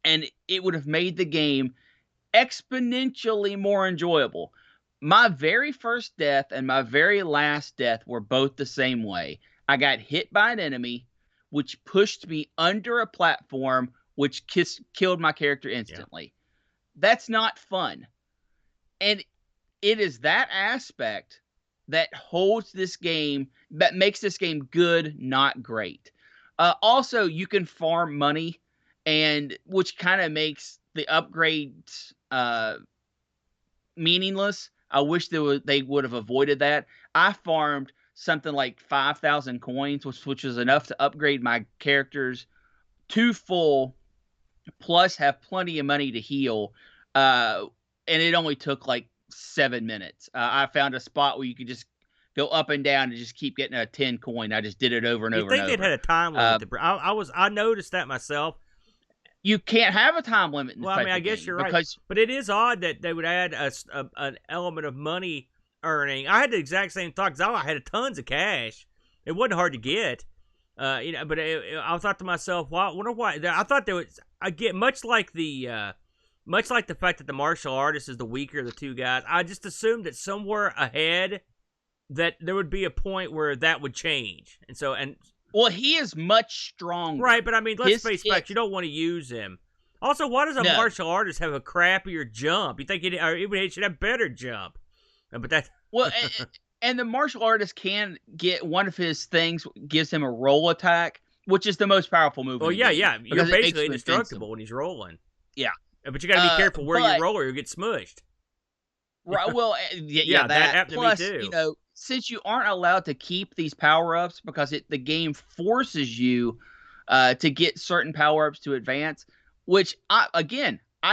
and it would have made the game exponentially more enjoyable. My very first death and my very last death were both the same way. I got hit by an enemy, which pushed me under a platform, which killed my character instantly. That's not fun. And it is that aspect that holds this game, that makes this game good, not great. Also, you can farm money, and which kind of makes the upgrades meaningless. I wish they would have avoided that. I farmed something like 5,000 coins, which was enough to upgrade my characters to full, plus have plenty of money to heal. And it only took like 7 minutes. I found a spot where you could just go up and down and just keep getting a 10 coin. I just did it over and over and over. You think they'd had a time limit? I noticed that myself. You can't have a time limit in this type I guess game, you're right. But it is odd that they would add an element of money earning. I had the exact same thought because I had tons of cash. It wasn't hard to get. But I thought to myself, "Wow, wonder why." I thought there was. I get much like the fact that the martial artist is the weaker of the two guys. I just assumed that somewhere ahead that there would be a point where that would change. Well, he is much stronger. Right, but I mean, let's face facts. You don't want to use him. Also, why does a martial artist have a crappier jump? You think he should have better jump? But that well, and the martial artist can get one of his things gives him a roll attack, which is the most powerful move. Oh yeah, yeah. You're basically indestructible when he's rolling. Yeah, but you got to be careful where you roll, or you'll get smushed. Right. Well, yeah, that happened plus, to me too. You know, since you aren't allowed to keep these power-ups because the game forces you to get certain power-ups to advance, which, I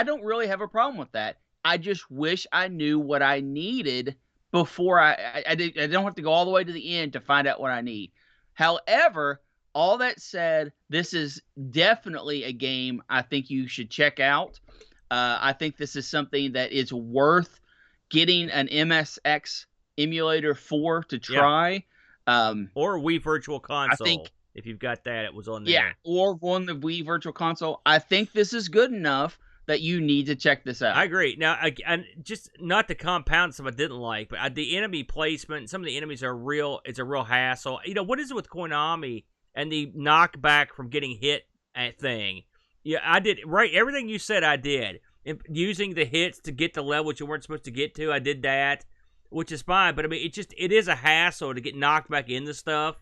don't really have a problem with that. I just wish I knew what I needed before I don't have to go all the way to the end to find out what I need. However, all that said, this is definitely a game I think you should check out. I think this is something that is worth getting an MSX emulator for to try. Or Wii Virtual Console. I think, if you've got that, it was on there. Yeah, or on the Wii Virtual Console. I think this is good enough that you need to check this out. I agree. Now, just not to compound stuff I didn't like, but the enemy placement, some of the enemies are real. It's a real hassle. You know, what is it with Konami and the knockback from getting hit at thing? Yeah, I did right. Everything you said, I did. Using the hits to get the levels you weren't supposed to get to, I did that, which is fine. But I mean, it is a hassle to get knocked back into stuff,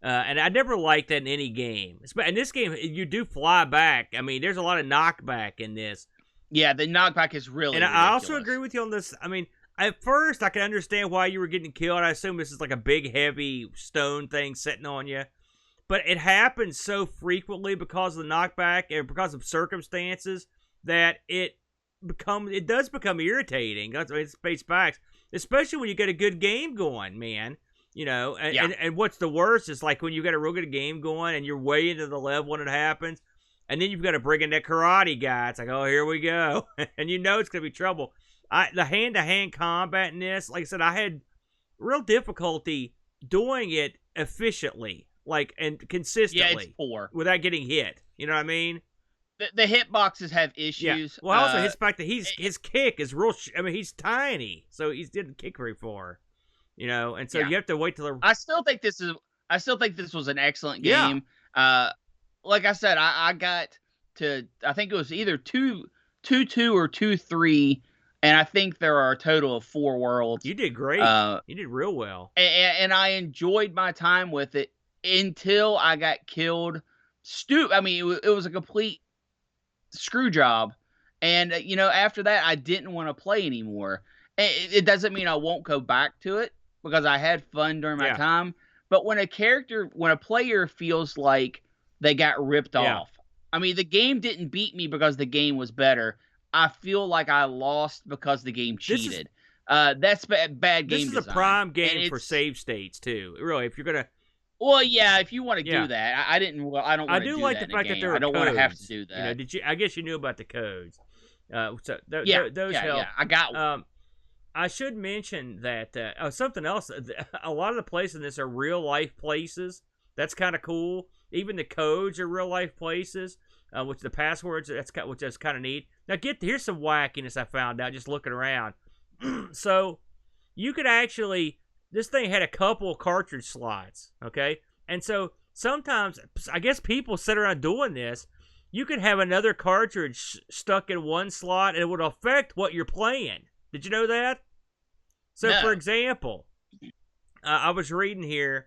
and I never liked that in any game. In this game, you do fly back. I mean, there's a lot of knockback in this. Yeah, the knockback is really. And ridiculous. I also agree with you on this. I mean, at first I can understand why you were getting killed. I assume this is like a big, heavy stone thing sitting on you. But it happens so frequently because of the knockback and because of circumstances that it does become irritating. That's why it's space facts, especially when you get a good game going, man. You know, and what's the worst is like when you got a real good game going and you're way into the level when it happens, and then you've got to bring in that karate guy. It's like, oh, here we go, and you know it's gonna be trouble. The hand-to-hand combat in this, like I said, I had real difficulty doing it efficiently. And consistently. Yeah, it's poor. Without getting hit. You know what I mean? The hitboxes have issues. Yeah. Well, also his fact that his kick is real. I mean, he's tiny, so he didn't kick very far. You know, and so you have to wait till. I still think this was an excellent game. Yeah. Like I said, I got to. I think it was either 2-2 or 2-3, and I think there are a total of 4 worlds. You did great. You did real well. And I enjoyed my time with it. Until I got killed. I mean, it was a complete screw job. And, you know, after that, I didn't want to play anymore. It doesn't mean I won't go back to it because I had fun during my time. But when a player feels like they got ripped off, I mean, the game didn't beat me because the game was better. I feel like I lost because the game cheated. That's bad game design. This is a prime game for save states, too. Really, if you're going to. Well, yeah, if you want to do that, I don't. Want to do that. I do like the fact that there are. I don't want to have to do that. You know, I guess you knew about the codes. Those help. Yeah, I got one. I should mention that something else. A lot of the places in this are real life places. That's kind of cool. Even the codes are real life places. Which the passwords. That's kind of neat. Now here's some wackiness I found out just looking around. So you could actually. This thing had a couple of cartridge slots, okay? And so sometimes, I guess people sit around doing this. You could have another cartridge stuck in one slot, and it would affect what you're playing. Did you know that? So, for example, I was reading here,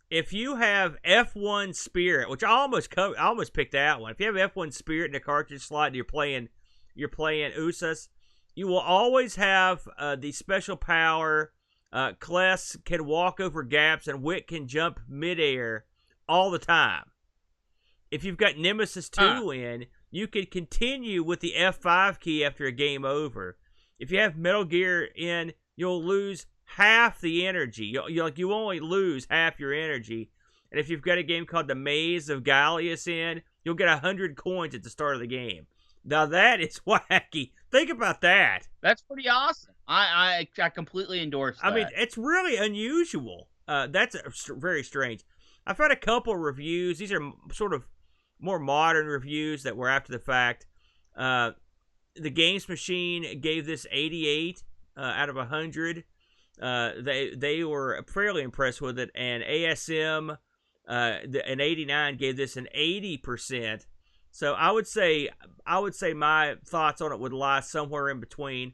if you have F1 Spirit, which I almost picked that one. If you have F1 Spirit in a cartridge slot and you're playing USAS, you will always have the special power. Kless can walk over gaps and Wick can jump midair all the time. If you've got Nemesis 2 in, you can continue with the F5 key after a game over. If you have Metal Gear in, you'll lose half the energy. You only lose half your energy. And if you've got a game called The Maze of Gallius in, you'll get 100 coins at the start of the game. Now that is wacky. Think about that. That's pretty awesome. I completely endorse that. I mean, it's really unusual. That's very strange. I've had a couple reviews. These are sort of more modern reviews that were after the fact. The Games Machine gave this 88 out of 100. They were fairly impressed with it, and ASM in '89 gave this an 80%. So I would say my thoughts on it would lie somewhere in between.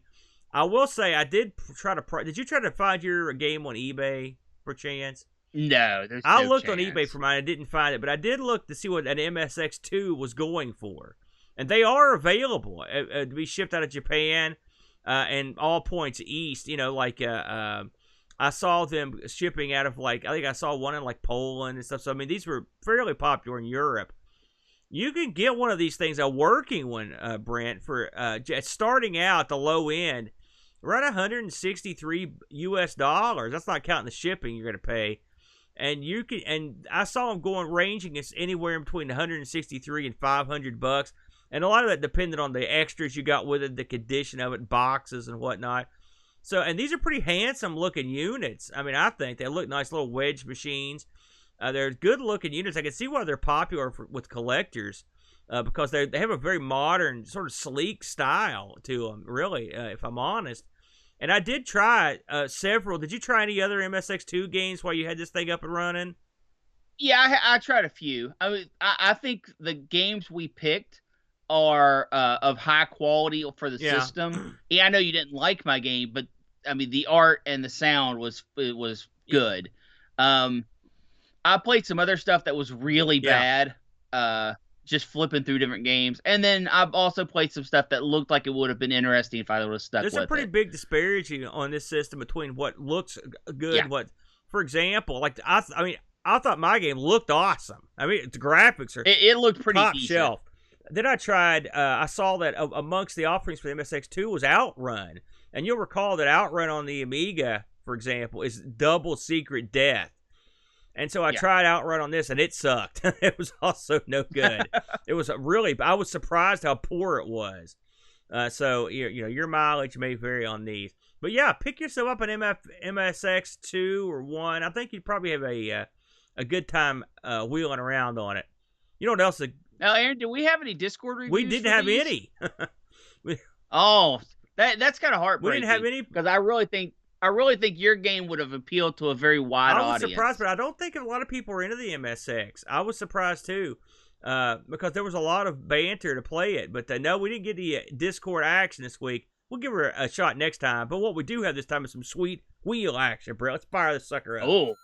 I will say I did try to. Did you try to find your game on eBay per chance? No, there's I no looked chance. on eBay for mine. I didn't find it, but I did look to see what an MSX2 was going for, and they are available to be shipped out of Japan and all points east. You know, like I saw them shipping out of I think I saw one in Poland and stuff. So I mean, these were fairly popular in Europe. You can get one of these things, a working one, Brent, for starting out the low end, around $163 US. That's not counting the shipping you're going to pay. And you can, and I saw them ranging anywhere in between 163 and $500, and a lot of that depended on the extras you got with it, the condition of it, boxes and whatnot. So, and these are pretty handsome looking units. I mean, I think they look nice, little wedge machines. They're good looking units. I can see why they're popular with collectors, because they have a very modern, sort of sleek style to them, really, if I'm honest. And I did try several. Did you try any other MSX2 games while you had this thing up and running? Yeah, I tried a few. I think the games we picked are of high quality for the system. Yeah, I know you didn't like my game, but I mean the art and the sound was good. I played some other stuff that was really bad. Just flipping through different games, and then I've also played some stuff that looked like it would have been interesting if I would have stuck with it. There's a pretty big disparity on this system between what looks good and what, for example, I thought my game looked awesome. I mean, the graphics are it looked pretty top decent. Shelf. Then I tried. I saw that amongst the offerings for the MSX2 was Outrun, and you'll recall that Outrun on the Amiga, for example, is double secret death. And so I tried Outrun on this, and it sucked. It was also no good. It was I was surprised how poor it was. So your mileage may vary on these, but yeah, pick yourself up an MSX2 or 1. I think you'd probably have a good time wheeling around on it. You know what else? Now, Aaron, do we have any Discord reviews? We didn't have any. That's kind of heartbreaking. We didn't have any because I really think your game would have appealed to a very wide audience. I was surprised, but I don't think a lot of people are into the MSX. I was surprised too, because there was a lot of banter to play it. But no, we didn't get the Discord action this week. We'll give her a shot next time. But what we do have this time is some sweet wheel action, Brett. Let's fire this sucker up. Oh.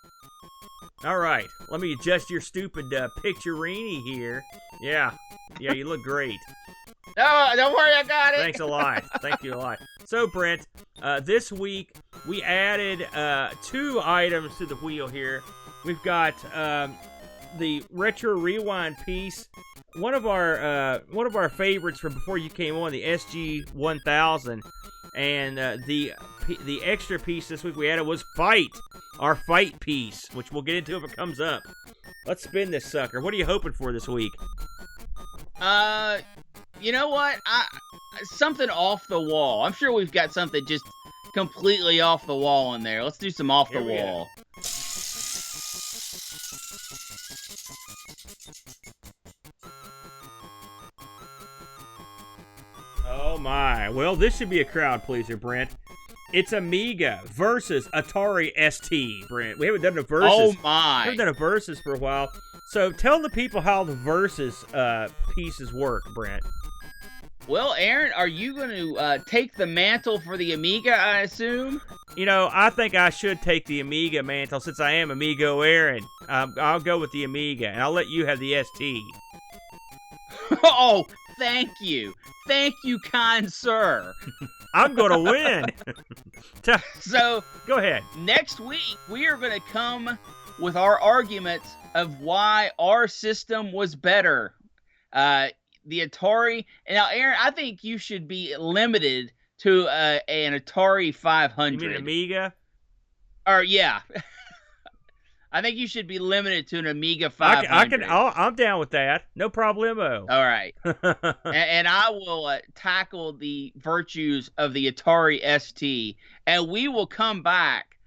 All right. Let me adjust your stupid picture-rini here. Yeah, you look great. No, don't worry, I got it. Thanks a lot. Thank you a lot. So, Brent, this week we added 2 items to the wheel here. We've got the Retro Rewind piece. One of our favorites from before you came on, the SG-1000, and the extra piece this week we added was our Fight piece, which we'll get into if it comes up. Let's spin this sucker. What are you hoping for this week? You know what? Something off the wall. I'm sure we've got something just completely off the wall in there. Let's do some off the wall. Oh my. Well, this should be a crowd pleaser, Brent. It's Amiga versus Atari St, Brent. We haven't done a versus. Oh my. We haven't done a versus for a while. So tell the people how the versus pieces work, Brent. Well, Aaron, are you going to take the mantle for the Amiga, I assume? You know, I think I should take the Amiga mantle since I am Amigo Aaron. I'll go with the Amiga, and I'll let you have the ST. Oh, thank you. Thank you, kind sir. I'm going to win. So, go ahead. Next week, we are going to come with our arguments of why our system was better. The Atari. And now, Aaron, I think you should be limited to an Atari 500. You mean Amiga? Or yeah, I think you should be limited to an Amiga 500. I'm down with that. No problemo. All right, and I will tackle the virtues of the Atari ST, and we will come back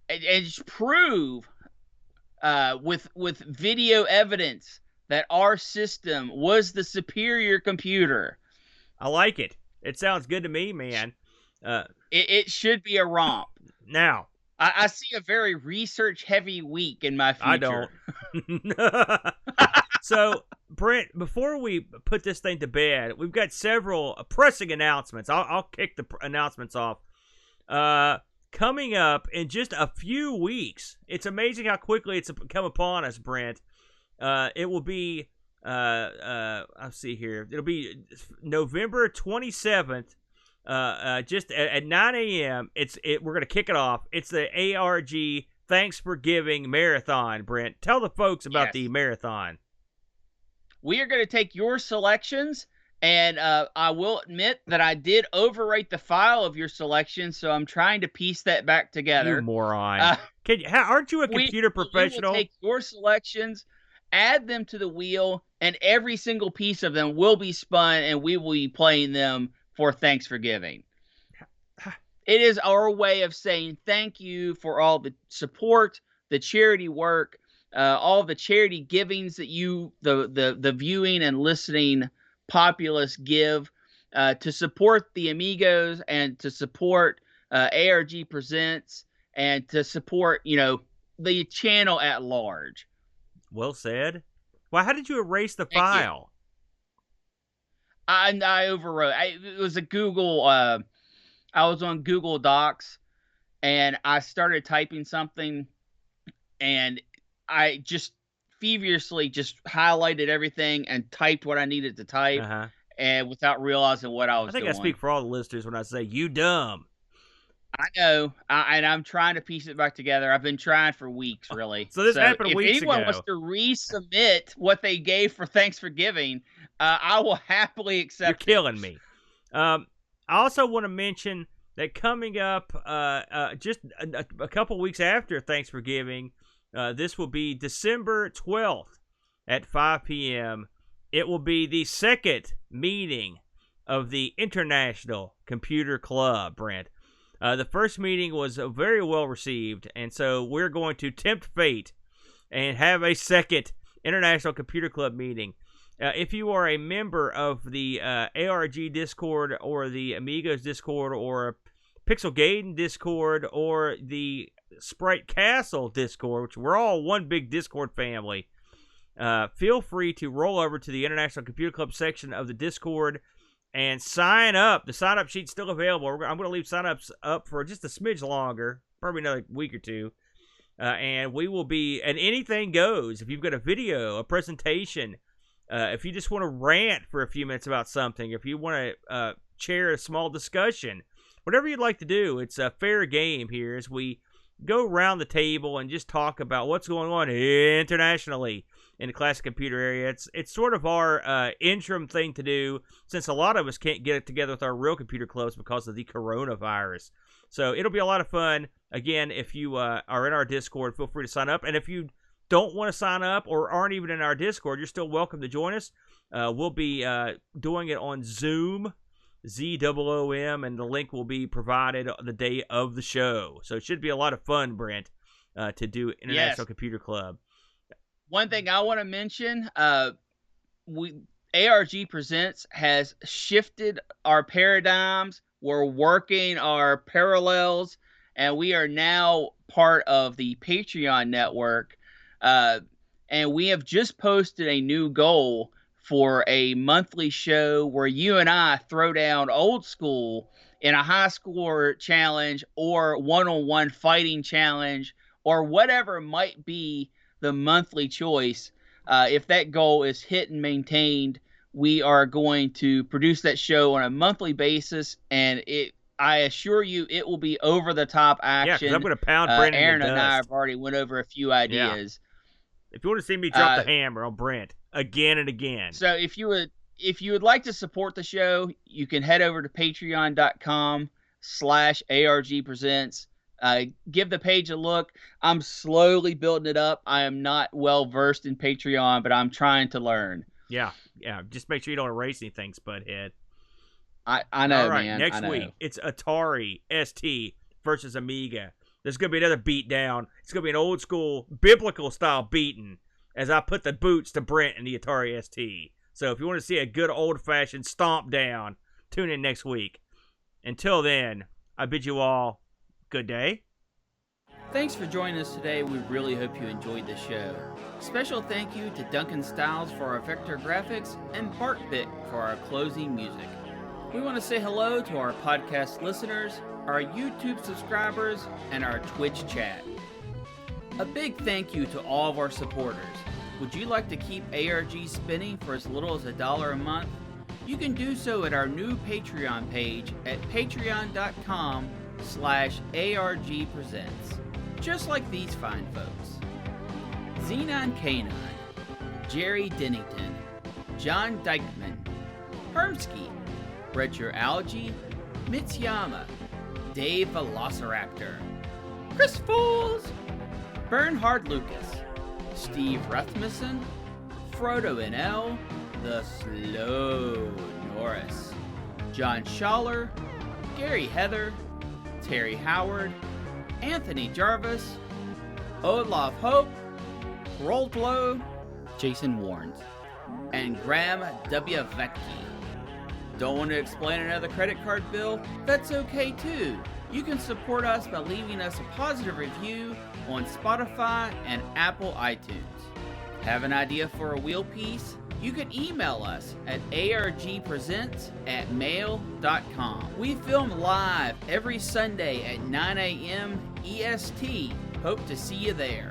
and prove with video evidence that our system was the superior computer. I like it. It sounds good to me, man. It should be a romp. Now, I see a very research-heavy week in my future. I don't. So, Brent, before we put this thing to bed, we've got several pressing announcements. I'll kick the announcements off. Coming up in just a few weeks, it's amazing how quickly it's come upon us, Brent. It will be, I'll see here. It'll be November 27th. Just at 9 a.m. We're gonna kick it off. It's the ARG Thanks for Giving Marathon. Brent, tell the folks about the marathon. We are going to take your selections, and I will admit that I did overwrite the file of your selections, so I'm trying to piece that back together. You moron! Aren't you a computer professional? We will take your selections, add them to the wheel, and every single piece of them will be spun, and we will be playing them for Thanks for Giving. It is our way of saying thank you for all the support, the charity work, all the charity givings that the viewing and listening populace give to support the Amigos and to support ARG Presents and to support, the channel at large. Well said. Well, how did you erase the file? I overwrote. It was a Google. I was on Google Docs, and I started typing something, and I just feverishly just highlighted everything and typed what I needed to type, and without realizing what I was doing. I think I speak for all the listeners when I say, you dumb. I know, and I'm trying to piece it back together. I've been trying for weeks, really. So this happened weeks ago. If anyone wants to resubmit what they gave for Thanks for Giving, I will happily accept You're killing me. I also want to mention that coming up just a couple weeks after Thanks for Giving, this will be December 12th at 5 p.m. It will be the second meeting of the International Computer Club, Brent. The first meeting was very well received, and so we're going to tempt fate and have a second International Computer Club meeting. If you are a member of the ARG Discord or the Amigos Discord or Pixel Gaiden Discord or the Sprite Castle Discord, which we're all one big Discord family, feel free to roll over to the International Computer Club section of the Discord and sign up. The sign-up sheet's still available. I'm going to leave sign-ups up for just a smidge longer, probably another week or two. And we will be, and anything goes. If you've got a video, a presentation, if you just want to rant for a few minutes about something, if you want to chair a small discussion, whatever you'd like to do, it's a fair game here as we go around the table and just talk about what's going on internationally in the classic computer area. It's sort of our interim thing to do since a lot of us can't get it together with our real computer clubs because of the coronavirus. So it'll be a lot of fun. Again, if you are in our Discord, feel free to sign up. And if you don't want to sign up or aren't even in our Discord, you're still welcome to join us. We'll be doing it on Zoom, ZOOM, and the link will be provided the day of the show. So it should be a lot of fun, Brent, to do International Computer Club. One thing I want to mention, ARG Presents has shifted our paradigms. We're working our parallels, and we are now part of the Patreon network. And we have just posted a new goal for a monthly show where you and I throw down old school in a high score challenge or one-on-one fighting challenge or whatever might be the monthly choice. If that goal is hit and maintained, we are going to produce that show on a monthly basis, and I assure you it will be over-the-top action. Yeah, because I'm going to pound Brent Aaron in the and I dust. have already went over a few ideas. Yeah. If you want to see me drop the hammer on Brent again and again. So if you would like to support the show, you can head over to patreon.com/ARG Presents. Give the page a look. I'm slowly building it up. I am not well versed in Patreon, but I'm trying to learn. Yeah. Just make sure you don't erase anything, Spudhead. I know, all right, man. Next week, it's Atari St versus Amiga. There's going to be another beatdown. It's going to be an old school, biblical style beating as I put the boots to Brent in the Atari St. So if you want to see a good old fashioned stomp down, tune in next week. Until then, I bid you all good day. Thanks for joining us today. We really hope you enjoyed the show. Special thank you to Duncan Stiles for our vector graphics and Bart Bick for our closing music. We want to say hello to our podcast listeners, our YouTube subscribers, and our Twitch chat. A big thank you to all of our supporters. Would you like to keep ARG spinning for as little as $1 a month? You can do so at our new Patreon page at patreon.com/ARGpresents. Just like these fine folks. Xenon K9, Jerry Dennington, John Dykman, Hermsky, Retro Algae, Mitsyama, Dave Velociraptor, Chris Fools, Bernhard Lucas, Steve Rasmussen, Frodo NL, The Slow Norris, John Schaller, Gary Heather, Terry Howard, Anthony Jarvis, Olaf Hope, Roltlow, Jason Warnes, and Graham W. Vecchi. Don't want to explain another credit card bill? That's okay too. You can support us by leaving us a positive review on Spotify and Apple iTunes. Have an idea for a wheel piece? You can email us at argpresents@mail.com. We film live every Sunday at 9 a.m. EST. Hope to see you there.